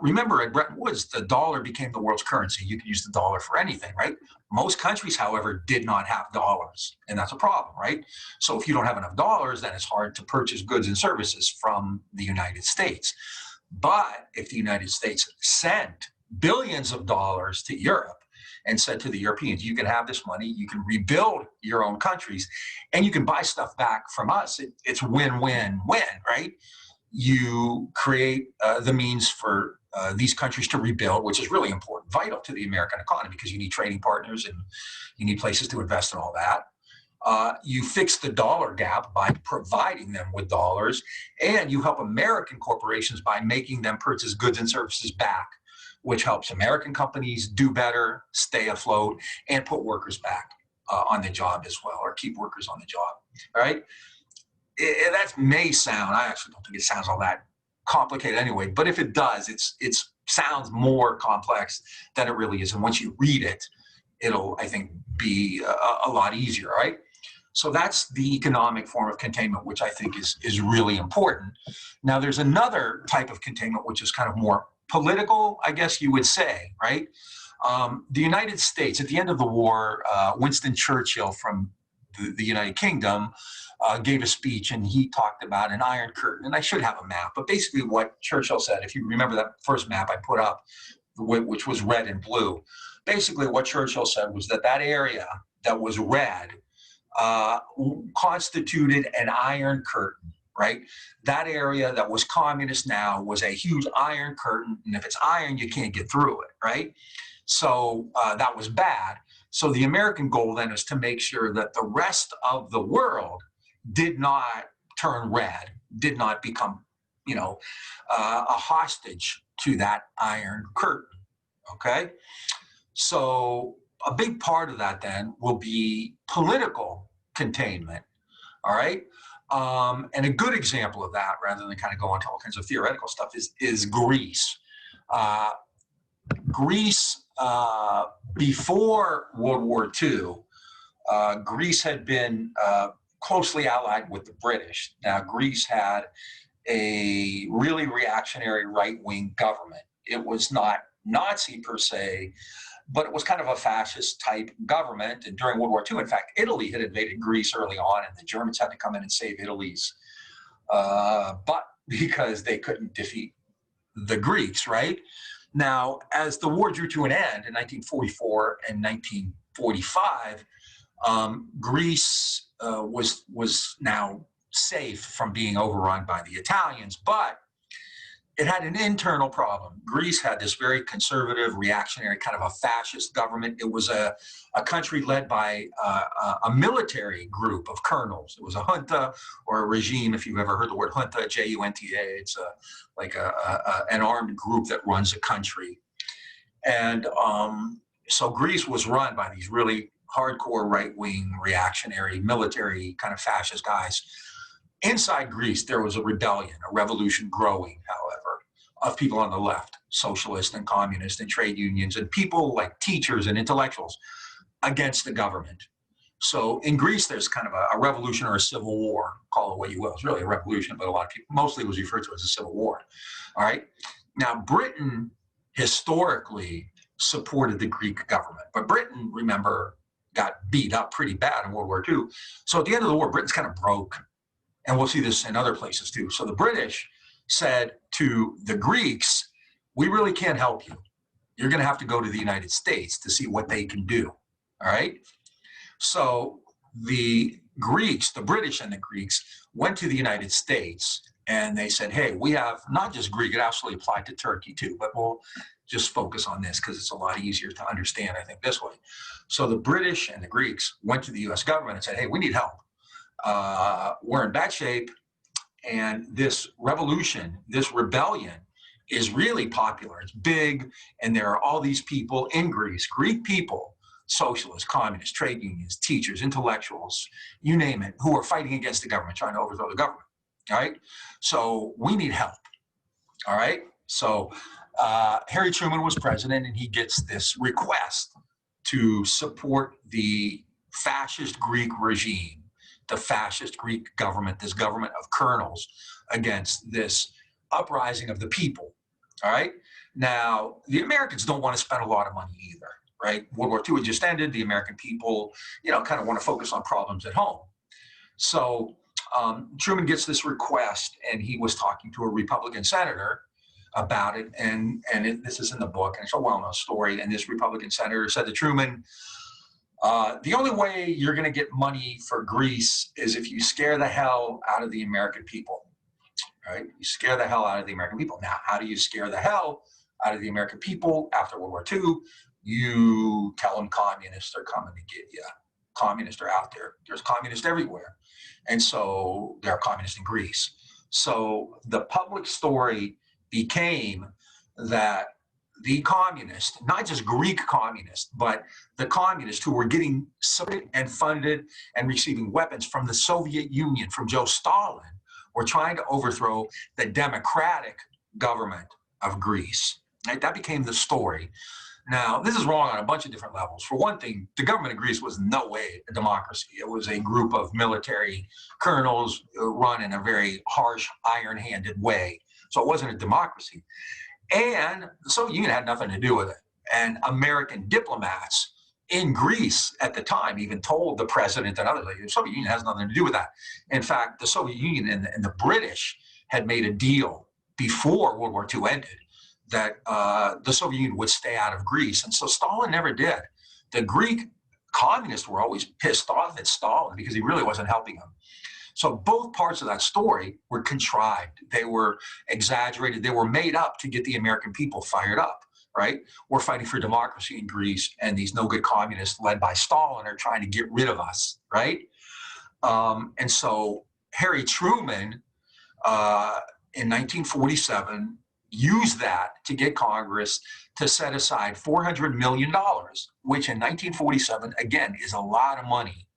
Remember, at Bretton Woods, the dollar became the world's currency. You can use the dollar for anything, right? Most countries, however, did not have dollars, and that's a problem, right? So if you don't have enough dollars, then it's hard to purchase goods and services from the United States. But if the United States sent billions of dollars to Europe and said to the Europeans, you can have this money, you can rebuild your own countries, and you can buy stuff back from us, it's win-win-win, right? You create the means for these countries to rebuild, which is really important, vital to the American economy, because you need trading partners and you need places to invest in all that. You fix the dollar gap by providing them with dollars, and you help American corporations by making them purchase goods and services back, which helps American companies do better, stay afloat, and put workers back on the job as well, or keep workers on the job, all right? That may sound, I actually don't think it sounds all that complicated anyway, but if it does, it's sounds more complex than it really is. And once you read it, it'll, I think, be a lot easier, right? So that's the economic form of containment, which I think is really important. Now, there's another type of containment, which is kind of more political, I guess you would say, right? The United States, at the end of the war, Winston Churchill from the United Kingdom gave a speech, and he talked about an Iron Curtain. And I should have a map, but basically what Churchill said, if you remember that first map I put up, which was red and blue, basically what Churchill said was that that area that was red constituted an Iron Curtain, right? That area that was communist now was a huge Iron Curtain, and if it's iron, you can't get through it, right? So that was bad. So the American goal then is to make sure that the rest of the world did not turn red, did not become, a hostage to that Iron Curtain, okay? So a big part of that then will be political containment, all right? And a good example of that, rather than kind of go into all kinds of theoretical stuff, is Greece. Greece, before World War II, Greece had been closely allied with the British. Now, Greece had a really reactionary right-wing government. It was not Nazi per se, but it was kind of a fascist type government. And during World War II, in fact, Italy had invaded Greece early on, and the Germans had to come in and save Italy's butt because they couldn't defeat the Greeks, right? Now, as the war drew to an end in 1944 and 1945, Greece was now safe from being overrun by the Italians, but it had an internal problem. Greece had this very conservative, reactionary, kind of a fascist government. It was a country led by a military group of colonels. It was a junta, or a regime, if you've ever heard the word junta, J-U-N-T-A. It's like an armed group that runs a country. And so Greece was run by these really hardcore right-wing, reactionary, military, kind of fascist guys. Inside Greece, there was a rebellion, a revolution growing, however, of people on the left, socialists and communists and trade unions, and people like teachers and intellectuals against the government. So in Greece, there's kind of a revolution or a civil war, call it what you will. It's really a revolution, but a lot of people, mostly it was referred to as a civil war. All right. Now, Britain historically supported the Greek government, but Britain, remember, got beat up pretty bad in World War II. So at the end of the war, Britain's kind of broke. And we'll see this in other places too. So the British said to the Greeks, we really can't help you. You're going to have to go to the United States to see what they can do. All right. So the Greeks, the British and the Greeks, went to the United States and they said, hey, we have not just Greek, it actually applied to Turkey too, but we'll just focus on this because it's a lot easier to understand, I think, this way. So the British and the Greeks went to the US government and said, hey, we need help. We're in bad shape, and this revolution, this rebellion is really popular. It's big, and there are all these people in Greece, Greek people, socialists, communists, trade unions, teachers, intellectuals, you name it, who are fighting against the government, trying to overthrow the government, all right? So we need help, all right? So Harry Truman was president, and he gets this request to support the fascist Greek regime, the fascist Greek government, this government of colonels, against this uprising of the people, all right? Now, the Americans don't want to spend a lot of money either, right? World War II had just ended. The American people, kind of want to focus on problems at home. So Truman gets this request, and he was talking to a Republican senator about it, and this is in the book, and it's a well-known story, and this Republican senator said to Truman, the only way you're going to get money for Greece is if you scare the hell out of the American people, right? You scare the hell out of the American people. Now, how do you scare the hell out of the American people after World War II? You tell them communists are coming to get you. Communists are out there. There's communists everywhere. And so there are communists in Greece. So the public story became that the communists, not just Greek communists, but the communists who were getting supported and funded and receiving weapons from the Soviet Union, from Joe Stalin, were trying to overthrow the democratic government of Greece. Right? That became the story. Now, this is wrong on a bunch of different levels. For one thing, the government of Greece was no way a democracy. It was a group of military colonels run in a very harsh, iron-handed way. So it wasn't a democracy. And the Soviet Union had nothing to do with it. And American diplomats in Greece at the time even told the president and others, like, the Soviet Union has nothing to do with that. In fact, the Soviet Union and the British had made a deal before World War II ended that the Soviet Union would stay out of Greece. And so Stalin never did. The Greek communists were always pissed off at Stalin because he really wasn't helping them. So both parts of that story were contrived. They were exaggerated. They were made up to get the American people fired up, right? We're fighting for democracy in Greece, and these no-good communists led by Stalin are trying to get rid of us, right? And so Harry Truman, in 1947, used that to get Congress to set aside $400 million, which in 1947, again, is a lot of money.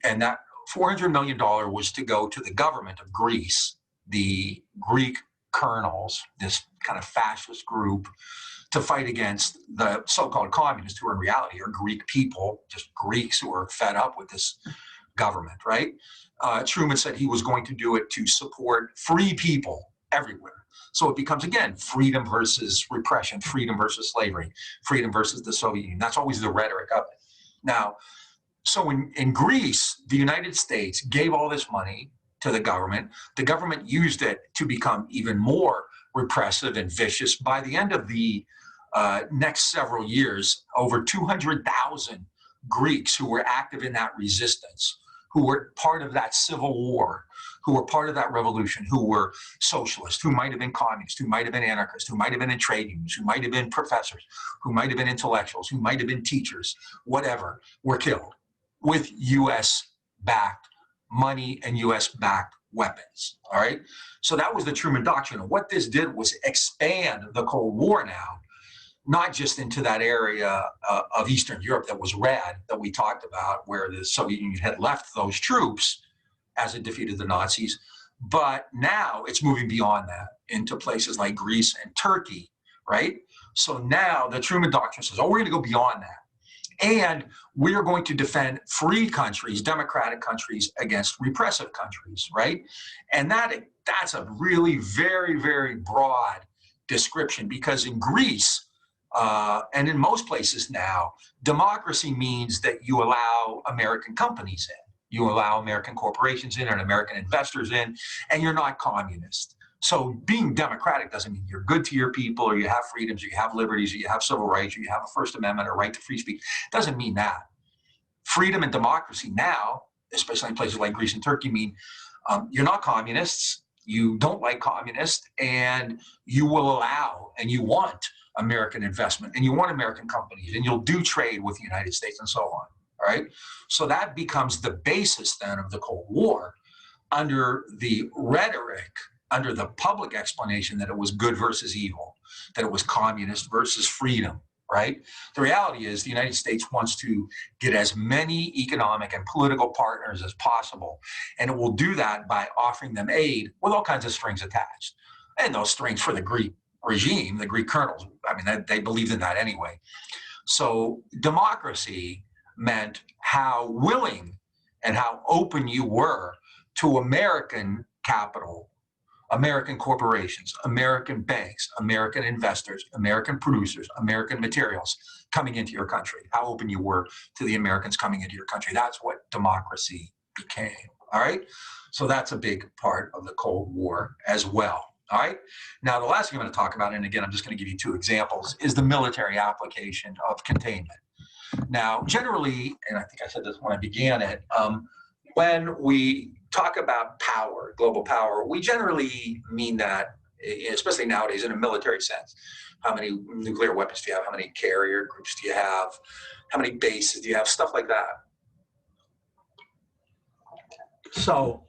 And that $400 million was to go to the government of Greece, the Greek colonels, this kind of fascist group, to fight against the so-called communists, who in reality are Greek people, just Greeks who are fed up with this government, right? Truman said he was going to do it to support free people everywhere. So it becomes, again, freedom versus repression, freedom versus slavery, freedom versus the Soviet Union. That's always the rhetoric of it. Now, so in Greece, the United States gave all this money to the government. The government used it to become even more repressive and vicious. By the end of the next several years, over 200,000 Greeks who were active in that resistance, who were part of that civil war, who were part of that revolution, who were socialists, who might have been communists, who might have been anarchists, who might have been in trade unions, who might have been professors, who might have been intellectuals, who might have been teachers, whatever, were killed with U.S.-backed money and U.S.-backed weapons, all right? So that was the Truman Doctrine. And what this did was expand the Cold War now, not just into that area of Eastern Europe that was red, that we talked about, where the Soviet Union had left those troops as it defeated the Nazis, but now it's moving beyond that into places like Greece and Turkey, right? So now the Truman Doctrine says, oh, we're going to go beyond that. And we are going to defend free countries, democratic countries, against repressive countries, right? And that's a really very, very broad description, because in Greece, and in most places now, democracy means that you allow American companies in. You allow American corporations in and American investors in, and you're not communist. So being democratic doesn't mean you're good to your people, or you have freedoms, or you have liberties, or you have civil rights, or you have a First Amendment or right to free speech. It doesn't mean that. Freedom and democracy now, especially in places like Greece and Turkey, mean you're not communists, you don't like communists, and you will allow and you want American investment, and you want American companies, and you'll do trade with the United States and so on. All right. So that becomes the basis then of the Cold War, under the rhetoric, under the public explanation that it was good versus evil, that it was communist versus freedom, right? The reality is the United States wants to get as many economic and political partners as possible. And it will do that by offering them aid with all kinds of strings attached. And those strings for the Greek regime, the Greek colonels, I mean, they believed in that anyway. So democracy meant how willing and how open you were to American capital, American corporations, American banks, American investors, American producers, American materials coming into your country, how open you were to the Americans coming into your country. That's what democracy became, all right? So that's a big part of the Cold War as well. All right. Now, the last thing I'm going to talk about, and again, I'm just going to give you two examples, is the military application of containment. Now, generally, and I think I said this when I began it, when we talk about power, global power, we generally mean that, especially nowadays, in a military sense. How many nuclear weapons do you have? How many carrier groups do you have? How many bases do you have? Stuff like that. So,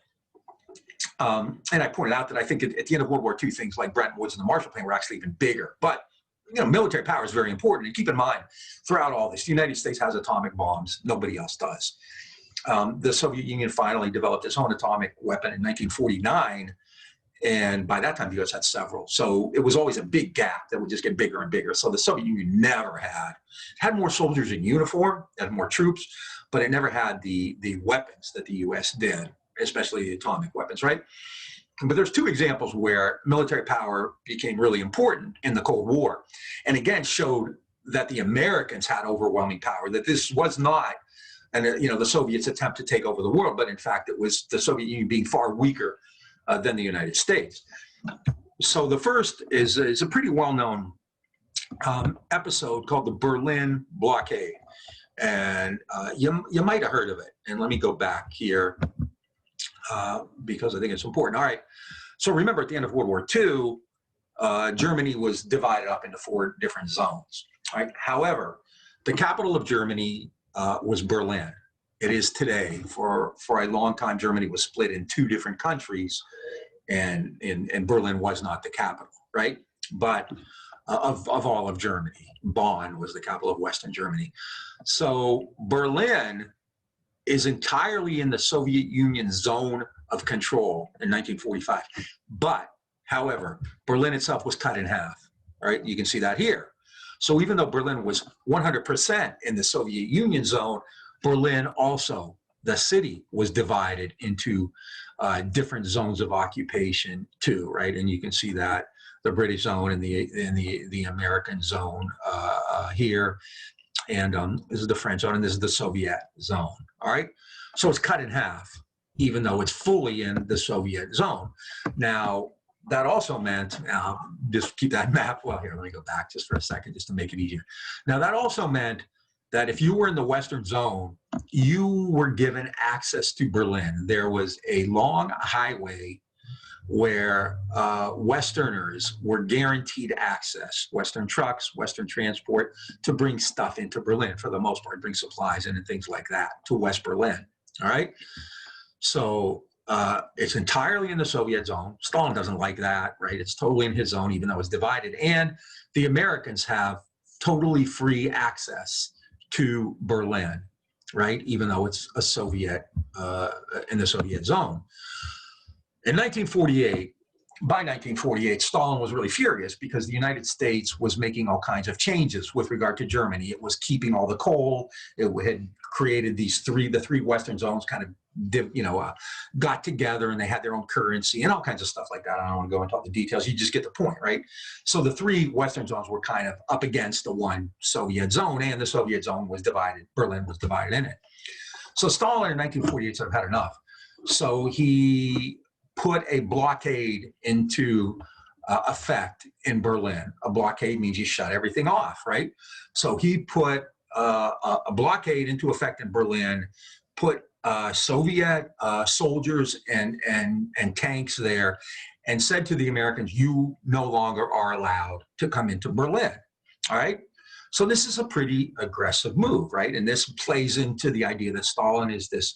and I pointed out that I think at the end of World War II, things like Bretton Woods and the Marshall Plan were actually even bigger. But military power is very important. And keep in mind, throughout all this, the United States has atomic bombs. Nobody else does. The Soviet Union finally developed its own atomic weapon in 1949. And by that time, the US had several. So it was always a big gap that would just get bigger and bigger. So the Soviet Union never had more soldiers in uniform, had more troops, but it never had the weapons that the US did, especially the atomic weapons, right? But there's two examples where military power became really important in the Cold War. And again, showed that the Americans had overwhelming power, that this was not the Soviets' attempt to take over the world, but in fact, it was the Soviet Union being far weaker than the United States. So the first is a pretty well-known episode called the Berlin Blockade. And you might have heard of it. And let me go back here because I think it's important. All right. So remember, at the end of World War II, Germany was divided up into 4 different zones. Right? However, the capital of Germany was Berlin. It is today. For a long time, Germany was split in 2 different countries, and Berlin was not the capital, right? But of all of Germany, Bonn was the capital of Western Germany. So Berlin is entirely in the Soviet Union zone of control in 1945. But, however, Berlin itself was cut in half, right? You can see that here. So even though Berlin was 100% in the Soviet Union zone, Berlin also, the city, was divided into different zones of occupation too, right? And you can see that the British zone and the American zone here, and this is the French zone, and this is the Soviet zone. All right, so it's cut in half, even though it's fully in the Soviet zone. Now, that also meant, just keep that map, well, here, let me go back just for a second, just to make it easier. Now, that also meant that if you were in the Western zone, you were given access to Berlin. There was a long highway where Westerners were guaranteed access, Western trucks, Western transport, to bring stuff into Berlin, for the most part, bring supplies in and things like that to West Berlin, all right? So it's entirely in the Soviet zone. Stalin doesn't like that, right? It's totally in his zone, even though it's divided. And the Americans have totally free access to Berlin, right? Even though it's a Soviet, in the Soviet zone. In 1948, by 1948, Stalin was really furious because the United States was making all kinds of changes with regard to Germany. It was keeping all the coal. It had created the 3 Western zones kind of, got together, and they had their own currency and all kinds of stuff like that. I don't want to go into all the details. You just get the point, right? So the 3 Western zones were kind of up against the one Soviet zone, and the Soviet zone was divided. Berlin was divided in it. So Stalin in 1948 sort of had enough. So he put a blockade into effect in Berlin. A blockade means you shut everything off, right? So he put a blockade into effect in Berlin, put Soviet soldiers and tanks there, and said to the Americans, you no longer are allowed to come into Berlin, all right? So this is a pretty aggressive move, right? And this plays into the idea that Stalin is this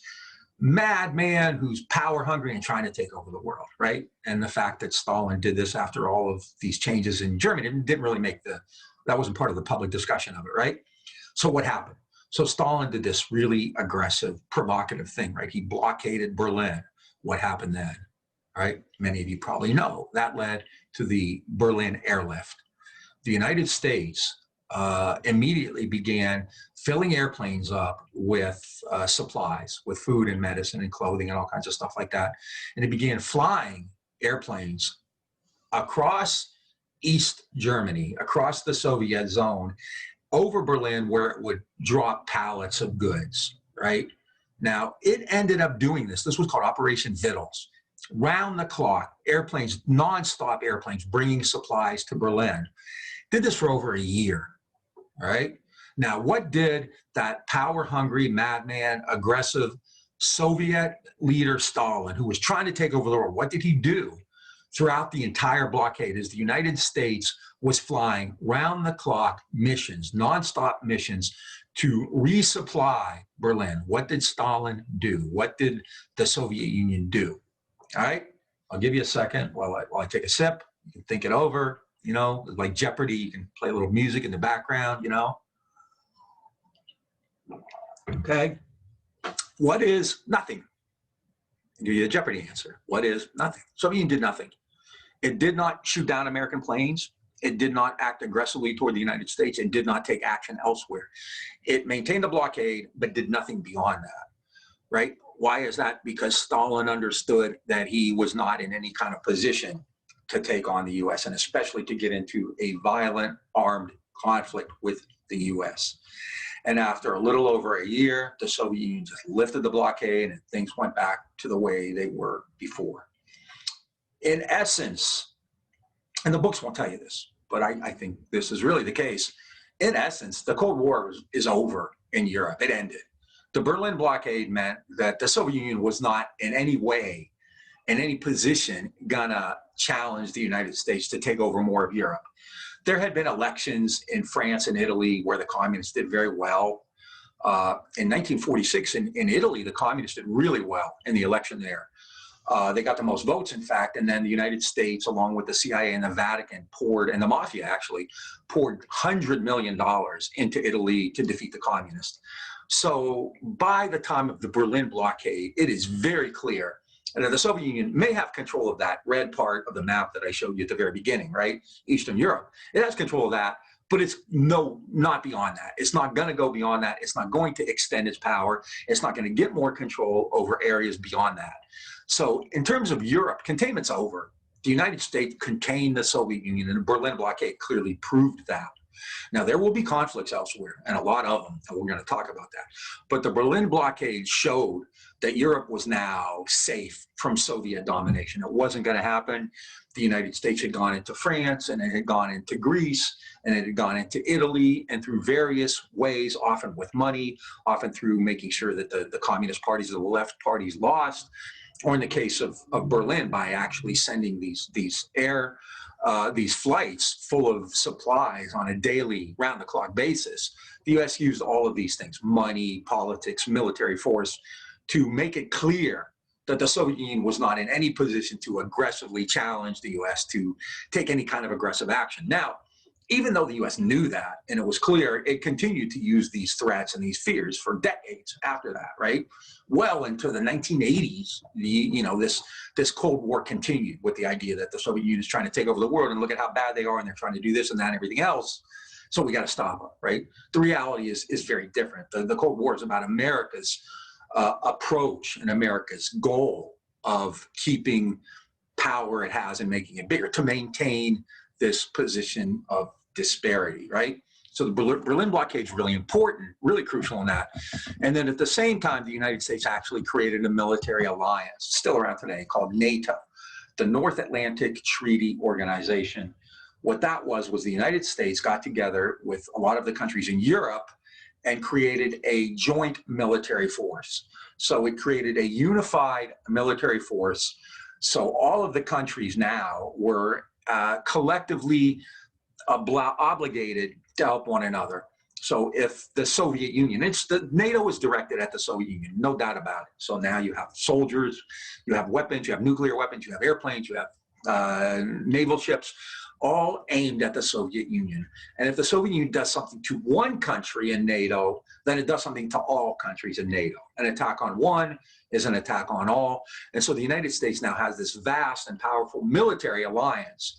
madman who's power hungry and trying to take over the world, right? And the fact that Stalin did this after all of these changes in Germany didn't really make that wasn't part of the public discussion of it, right? So what happened? So Stalin did this really aggressive, provocative thing, right? He blockaded Berlin. What happened then, right? Many of you probably know that led to the Berlin Airlift. The United States immediately began filling airplanes up with supplies, with food and medicine and clothing and all kinds of stuff like that. And it began flying airplanes across East Germany, across the Soviet zone, over Berlin, where it would drop pallets of goods, right? Now, it ended up doing this. This was called Operation Vittles. Round the clock, airplanes, nonstop airplanes, bringing supplies to Berlin. Did this for over a year, all right? Now, what did that power-hungry, madman, aggressive Soviet leader Stalin, who was trying to take over the world, what did he do throughout the entire blockade? As the United States was flying round-the-clock missions, nonstop missions to resupply Berlin. What did Stalin do? What did the Soviet Union do? All right, I'll give you a second while I take a sip. You can think it over. You know, like Jeopardy, you can play a little music in the background, you know. Okay. What is nothing? I'll give you the Jeopardy answer. What is nothing? Soviet Union did nothing. It did not shoot down American planes. It did not act aggressively toward the United States. It did not take action elsewhere. It maintained the blockade, but did nothing beyond that, right? Why is that? Because Stalin understood that he was not in any kind of position to take on the U.S. and especially to get into a violent armed conflict with the U.S. And after a little over a year, the Soviet Union just lifted the blockade and things went back to the way they were before. In essence, and the books won't tell you this, but I think this is really the case. In essence, the Cold War is over in Europe. It ended. The Berlin Blockade meant that the Soviet Union was not in any way, in any position, gonna challenge the United States to take over more of Europe. There had been elections in France and Italy where the communists did very well. In 1946 in Italy, the communists did really well in the election there. They got the most votes, in fact, and then the United States, along with the CIA and the Vatican, and the mafia actually, poured $100 million into Italy to defeat the communists. So by the time of the Berlin blockade, it is very clear that the Soviet Union may have control of that red part of the map that I showed you at the very beginning, right? Eastern Europe. It has control of that, but it's not beyond that. It's not going to go beyond that. It's not going to extend its power. It's not going to get more control over areas beyond that. So in terms of Europe, containment's over. The United States contained the Soviet Union, and the Berlin blockade clearly proved that. Now, there will be conflicts elsewhere, and a lot of them, and we're going to talk about that. But the Berlin blockade showed that Europe was now safe from Soviet domination. It wasn't going to happen. The United States had gone into France, and it had gone into Greece, and it had gone into Italy, and through various ways, often with money, often through making sure that the communist parties, the left parties lost, or in the case of Berlin, by actually sending these flights full of supplies on a daily, round-the-clock basis. The U.S. used all of these things, money, politics, military force, to make it clear that the Soviet Union was not in any position to aggressively challenge the U.S. to take any kind of aggressive action. Now, even though the U.S. knew that, and it was clear, it continued to use these threats and these fears for decades after that, right? Well into the 1980s, this Cold War continued with the idea that the Soviet Union is trying to take over the world, and look at how bad they are, and they're trying to do this and that and everything else. So we got to stop them, right? The reality is very different. The Cold War is about America's approach and America's goal of keeping power it has and making it bigger to maintain this position of disparity, right? So the Berlin blockade is really important, really crucial in that. And then at the same time, the United States actually created a military alliance, still around today, called NATO, the North Atlantic Treaty Organization. What that was the United States got together with a lot of the countries in Europe and created a joint military force. So it created a unified military force. So all of the countries now were collectively obligated to help one another. So if the Soviet Union, NATO is directed at the Soviet Union, no doubt about it. So now you have soldiers, you have weapons, you have nuclear weapons, you have airplanes, you have naval ships, all aimed at the Soviet Union. And if the Soviet Union does something to one country in NATO, then it does something to all countries in NATO. An attack on one is an attack on all. And so the United States now has this vast and powerful military alliance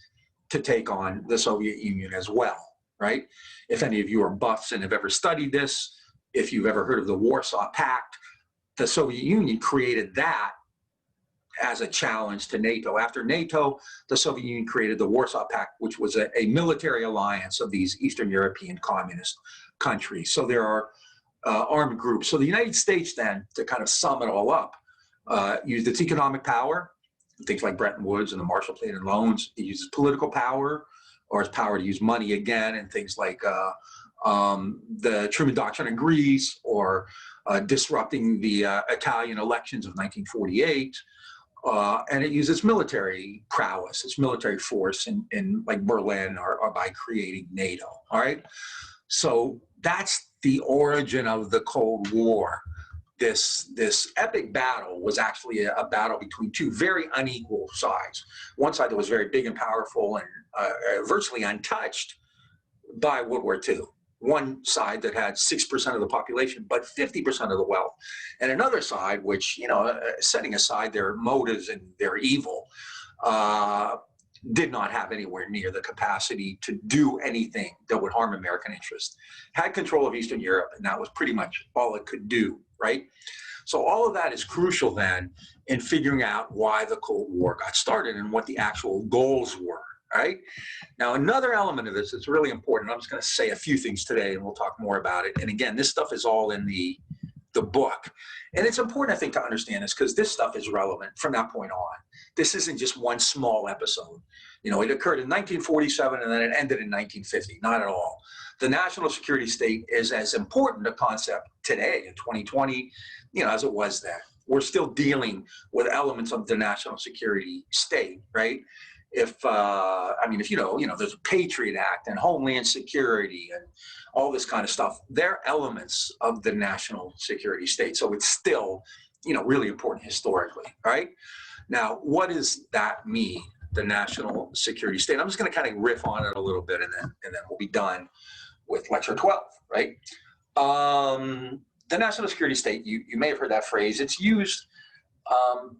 to take on the Soviet Union as well, right? If any of you are buffs and have ever studied this, if you've ever heard of the Warsaw Pact, the Soviet Union created that as a challenge to NATO. After NATO, the Soviet Union created the Warsaw Pact, which was a military alliance of these Eastern European communist countries. So there are armed groups. So the United States then, to kind of sum it all up, used its economic power, things like Bretton Woods and the Marshall Plan and loans. It uses political power, or its power to use money again, and things like the Truman Doctrine in Greece, or disrupting the Italian elections of 1948. And it uses military prowess, its military force in like Berlin, or by creating NATO, all right? So that's the origin of the Cold War. This epic battle was actually a battle between two very unequal sides. One side that was very big and powerful and virtually untouched by World War II. One side that had 6% of the population, but 50% of the wealth. And another side, which, setting aside their motives and their evil, did not have anywhere near the capacity to do anything that would harm American interests. Had control of Eastern Europe, and that was pretty much all it could do, right? So all of that is crucial then in figuring out why the Cold War got started and what the actual goals were, right? Now, another element of this that's really important, I'm just going to say a few things today and we'll talk more about it. And again, this stuff is all in the book. And it's important, I think, to understand this because this stuff is relevant from that point on. This isn't just one small episode. You know, it occurred in 1947 and then it ended in 1950. Not at all. The national security state is as important a concept today in 2020, you know, as it was then. We're still dealing with elements of the national security state, right? If you know, there's a Patriot Act and Homeland Security and all this kind of stuff. They're elements of the national security state. So it's still, you know, really important historically, right? Now, what does that mean, the national security state? I'm just going to kind of riff on it a little bit and then we'll be done with lecture 12, right? The national security state, you may have heard that phrase. It's used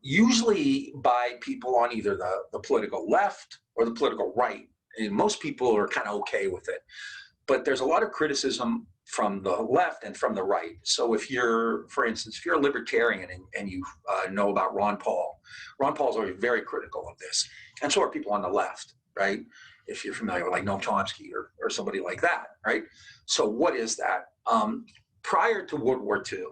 usually by people on either the political left or the political right. And most people are kind of okay with it. But there's a lot of criticism from the left and from the right. So if you're, for instance, if you're a libertarian and you know about Ron Paul is always very critical of this. And so are people on the left, right? If you're familiar with like Noam Chomsky or somebody like that, right? So what is that? Prior to World War II,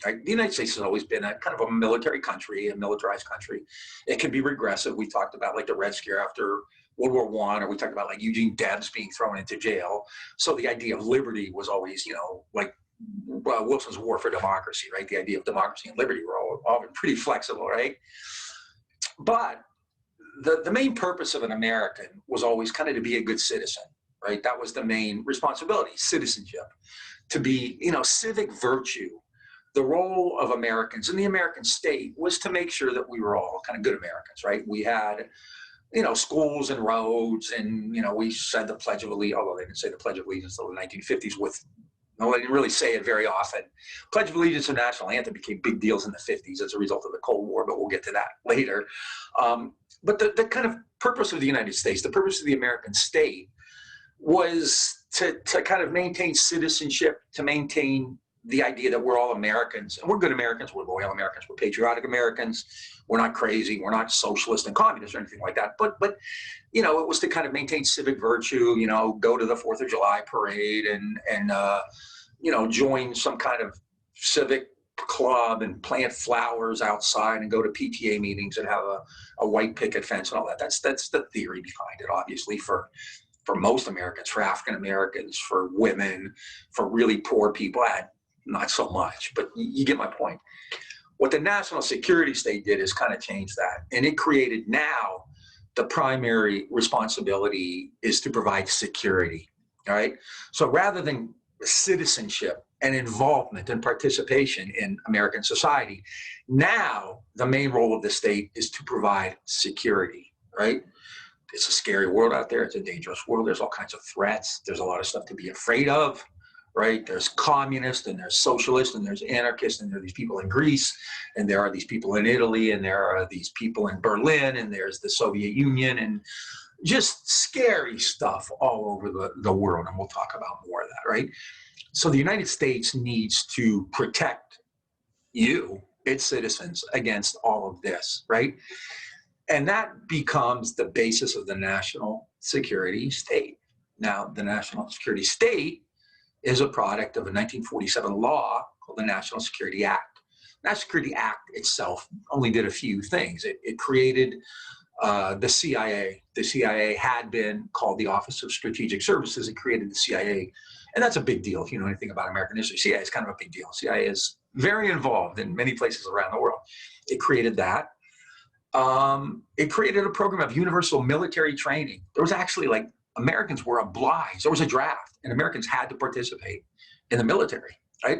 right, the United States has always been a kind of a military country, a militarized country. It can be regressive. We talked about like the Red Scare after World War I, or we talked about like Eugene Debs being thrown into jail. So the idea of liberty was always, you know, like Wilson's War for Democracy, right? The idea of democracy and liberty were all been pretty flexible, right? But the main purpose of an American was always kind of to be a good citizen, right? That was the main responsibility, citizenship, to be, you know, civic virtue. The role of Americans in the American state was to make sure that we were all kind of good Americans, right? We had, you know, schools and roads, and, you know, we said the Pledge of Allegiance, although they didn't say the Pledge of Allegiance until the 1950s no, they didn't really say it very often. Pledge of Allegiance and National Anthem became big deals in the 50s as a result of the Cold War, but we'll get to that later. But the kind of purpose of the United States, the purpose of the American state was to kind of maintain citizenship, to maintain the idea that we're all Americans, and we're good Americans, we're loyal Americans, we're patriotic Americans, we're not crazy, we're not socialist and communist or anything like that. But you know, it was to kind of maintain civic virtue, you know, go to the 4th of July parade and you know, join some kind of civic club and plant flowers outside and go to PTA meetings and have a white picket fence and all that. That's the theory behind it, obviously, for most Americans, for African Americans, for women, for really poor people. Not so much, but you get my point. What the national security state did is kind of change that. And it created now the primary responsibility is to provide security, all right? So rather than citizenship and involvement and participation in American society, now the main role of the state is to provide security, right? It's a scary world out there. It's a dangerous world. There's all kinds of threats. There's a lot of stuff to be afraid of. Right? There's communists and there's socialists and there's anarchists and there are these people in Greece and there are these people in Italy and there are these people in Berlin and there's the Soviet Union and just scary stuff all over the world. And we'll talk about more of that, right? So the United States needs to protect you, its citizens, against all of this, right? And that becomes the basis of the national security state. Now, the national security state is a product of a 1947 law called the National Security Act. The National Security Act itself only did a few things. It created the CIA. The CIA had been called the Office of Strategic Services. It created the CIA, and that's a big deal if you know anything about American history. CIA is kind of a big deal. CIA is very involved in many places around the world. It created that. It created a program of universal military training. There was actually like Americans were obliged, there was a draft, and Americans had to participate in the military, right?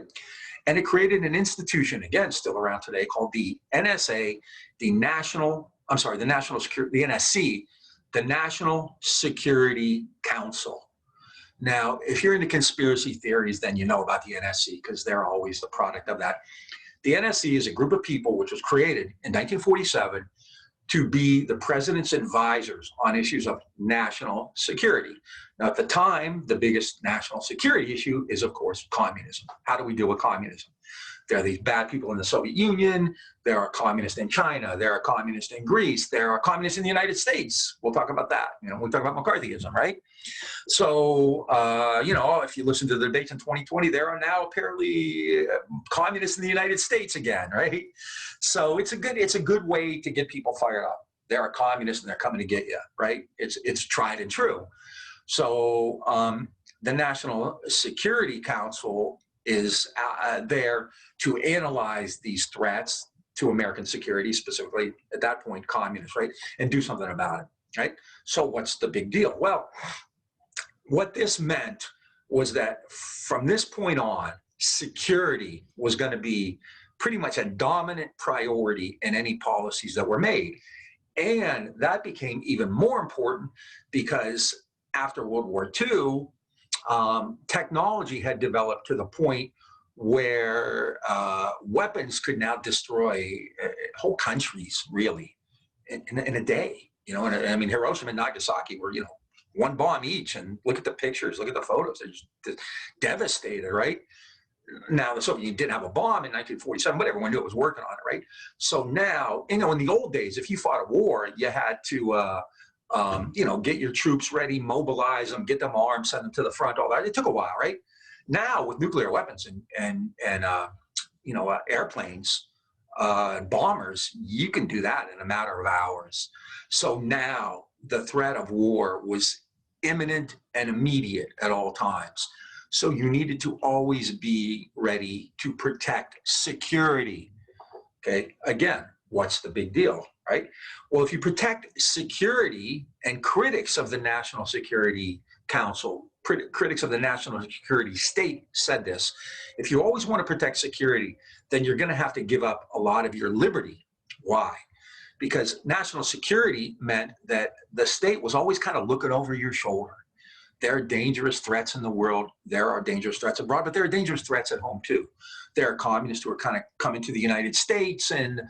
And it created an institution, again, still around today, called the NSA, the National Security Council. Now, if you're into conspiracy theories, then you know about the NSC because they're always the product of that. The NSC is a group of people which was created in 1947 to be the president's advisors on issues of national security. Now, at the time, the biggest national security issue is, of course, communism. How do we deal with communism? There are these bad people in the Soviet Union. There are communists in China. There are communists in Greece. There are communists in the United States. We'll talk about that. We'll talk about McCarthyism, right? So, if you listen to the debates in 2020, there are now apparently communists in the United States again, right? So it's a good way to get people fired up. There are communists and they're coming to get you, right? It's tried and true. So the National Security Council is there to analyze these threats to American security, specifically at that point, communists, right? And do something about it, right? So what's the big deal? Well, what this meant was that from this point on, security was going to be pretty much a dominant priority in any policies that were made. And that became even more important because after World War II, technology had developed to the point where weapons could now destroy whole countries, really, in a day. Hiroshima and Nagasaki were, one bomb each, and look at the pictures, look at the photos. They're just devastated, right? Now, the Soviet Union didn't have a bomb in 1947, but everyone knew it was working on it, right? So now, in the old days, if you fought a war, you had to, get your troops ready, mobilize them, get them armed, send them to the front, all that. It took a while, right? Now, with nuclear weapons and airplanes, bombers, you can do that in a matter of hours. So now the threat of war was imminent and immediate at all times. So you needed to always be ready to protect security. Okay, again, what's the big deal, right? Well, if you protect security, and critics of the National Security Council, critics of the national security state said this, if you always want to protect security, then you're going to have to give up a lot of your liberty. Why? Because national security meant that the state was always kind of looking over your shoulder. There are dangerous threats in the world. There are dangerous threats abroad, but there are dangerous threats at home too. There are communists who are kind of coming to the United States, and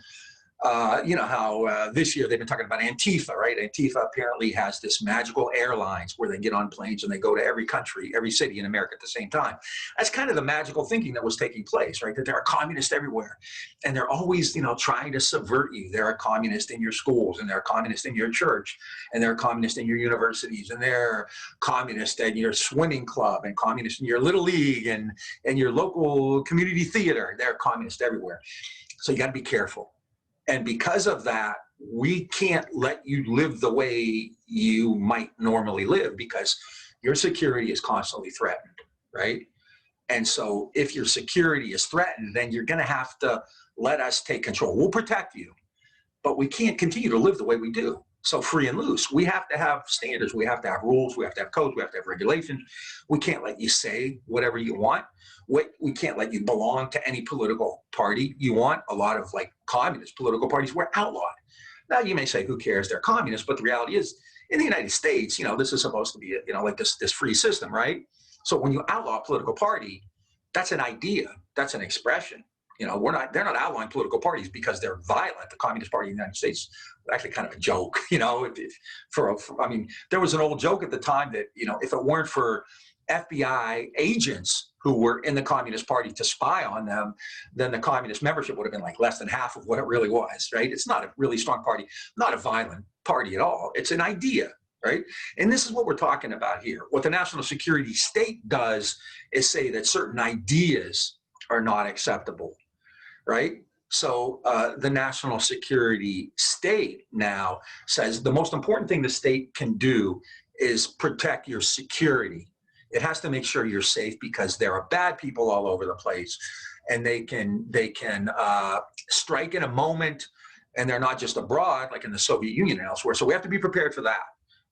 how this year they've been talking about Antifa, right? Antifa apparently has this magical airlines where they get on planes and they go to every country, every city in America at the same time. That's kind of the magical thinking that was taking place, right? That there are communists everywhere, and they're always, trying to subvert you. There are communists in your schools, and there are communists in your church, and there are communists in your universities, and there are communists in your swimming club, and communists in your little league, and your local community theater. There are communists everywhere. So you got to be careful. And because of that, we can't let you live the way you might normally live because your security is constantly threatened, right? And so if your security is threatened, then you're going to have to let us take control. We'll protect you, but we can't continue to live the way we do. So free and loose. We have to have standards. We have to have rules. We have to have codes. We have to have regulations. We can't let you say whatever you want. We can't let you belong to any political party you want. A lot of communist political parties were outlawed. Now you may say, who cares? They're communists. But the reality is, in the United States, this is supposed to be, this free system, right? So when you outlaw a political party, that's an idea. That's an expression. They're not outlawing political parties because they're violent. The Communist Party of the United States is actually kind of a joke, there was an old joke at the time that, if it weren't for FBI agents who were in the Communist Party to spy on them, then the communist membership would have been less than half of what it really was, right? It's not a really strong party, not a violent party at all. It's an idea, right? And this is what we're talking about here. What the national security state does is say that certain ideas are not acceptable, right? So the national security state now says the most important thing the state can do is protect your security. It has to make sure you're safe because there are bad people all over the place, and they can strike in a moment, and they're not just abroad like in the Soviet Union and elsewhere. So we have to be prepared for that.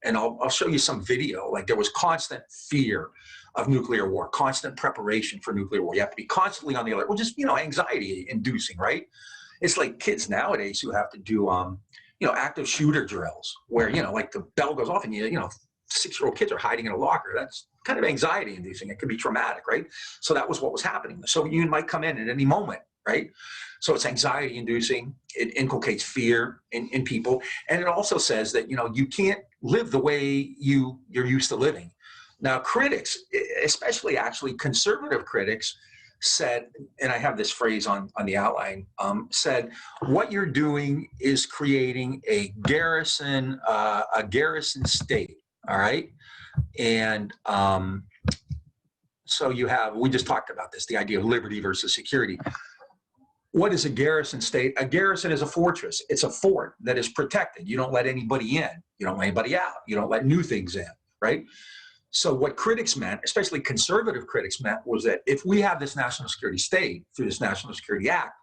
And I'll show you some video. There was constant fear of nuclear war, constant preparation for nuclear war. You have to be constantly on the alert. Well, just anxiety inducing, right? It's like kids nowadays who have to do active shooter drills where the bell goes off and 6-year-old kids are hiding in a locker. That's kind of anxiety inducing. It could be traumatic, right? So that was what was happening. The Soviet Union might come in at any moment right? So it's anxiety inducing. It inculcates fear in people. And it also says that, you know, you can't live the way you're used to living. Now, critics, especially actually conservative critics, said, and I have this phrase on the outline, said, what you're doing is creating a garrison state, all right? And so you have, we just talked about this, the idea of liberty versus security. What is a garrison state? A garrison is a fortress. It's a fort that is protected. You don't let anybody in. You don't let anybody out. You don't let new things in, right? So what critics meant, especially conservative critics meant, was that if we have this national security state through this National Security Act,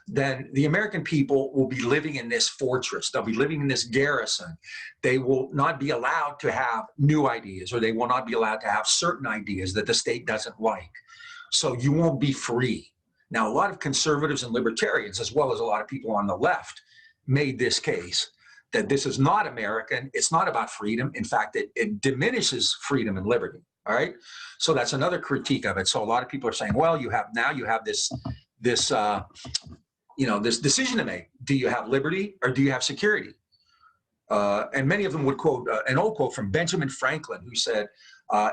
then the American people will be living in this fortress. They'll be living in this garrison. They will not be allowed to have new ideas, or they will not be allowed to have certain ideas that the state doesn't like. So you won't be free. Now, a lot of conservatives and libertarians, as well as a lot of people on the left, made this case that this is not American. It's not about freedom. In fact, it diminishes freedom and liberty. All right. So that's another critique of it. So a lot of people are saying, well, you have this decision to make. Do you have liberty or do you have security? And many of them would quote an old quote from Benjamin Franklin, who said,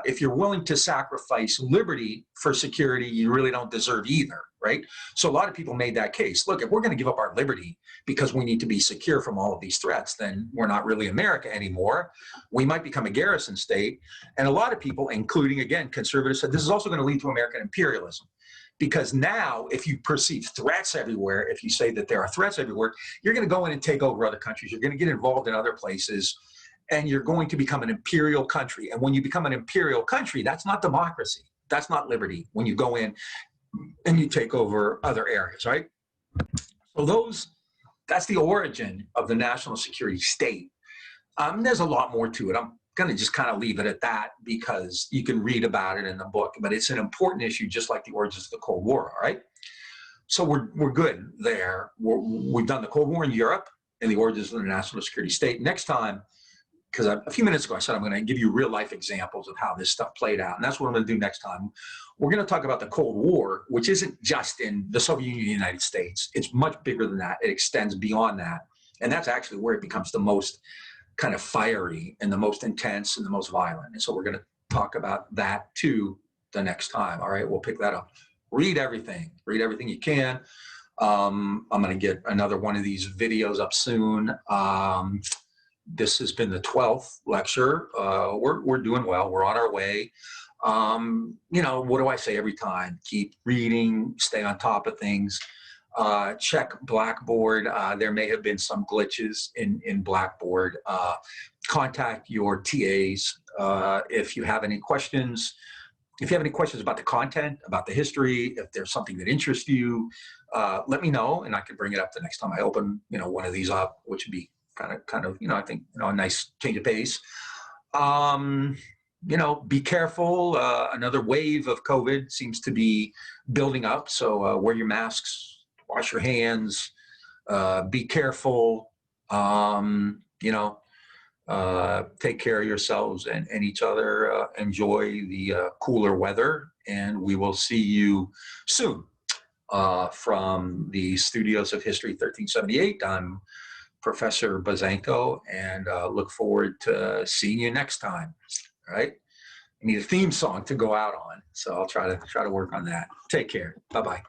if you're willing to sacrifice liberty for security, you really don't deserve either, right? So a lot of people made that case. Look, if we're going to give up our liberty because we need to be secure from all of these threats, then we're not really America anymore. We might become a garrison state. And a lot of people, including, again, conservatives, said this is also going to lead to American imperialism. Because now, if you perceive threats everywhere, if you say that there are threats everywhere, you're going to go in and take over other countries. You're going to get involved in other places, and you're going to become an imperial country. And when you become an imperial country, that's not democracy. That's not liberty, when you go in and you take over other areas, right? So that's the origin of the national security state. There's a lot more to it. I'm going to just kind of leave it at that because you can read about it in the book, but it's an important issue, just like the origins of the Cold War, all right? So we're good there. We've done the Cold War in Europe and the origins of the national security state. Next time, because a few minutes ago I said I'm going to give you real life examples of how this stuff played out, and that's what I'm going to do next time. We're going to talk about the Cold War, which isn't just in the Soviet Union and the United States. It's much bigger than that. It extends beyond that, and that's actually where it becomes the most kind of fiery and the most intense and the most violent. And so we're going to talk about that too the next time. All right, we'll pick that up. Read everything you can. I'm going to get another one of these videos up soon. This has been the 12th lecture. We're doing well. We're on our way. What do I say every time? Keep reading, stay on top of things. Check Blackboard. There may have been some glitches in Blackboard. Contact your TAs if you have any questions. If you have any questions about the content, about the history, if there's something that interests you, let me know, and I can bring it up the next time I open, one of these up, which would be kind of, I think, a nice change of pace. Be careful. Another wave of COVID seems to be building up. So wear your masks. Wash your hands, be careful, take care of yourselves and each other, enjoy the cooler weather, and we will see you soon from the studios of History 1378. I'm Professor Bazanko, and look forward to seeing you next time, all right? I need a theme song to go out on, so I'll try to work on that. Take care. Bye-bye.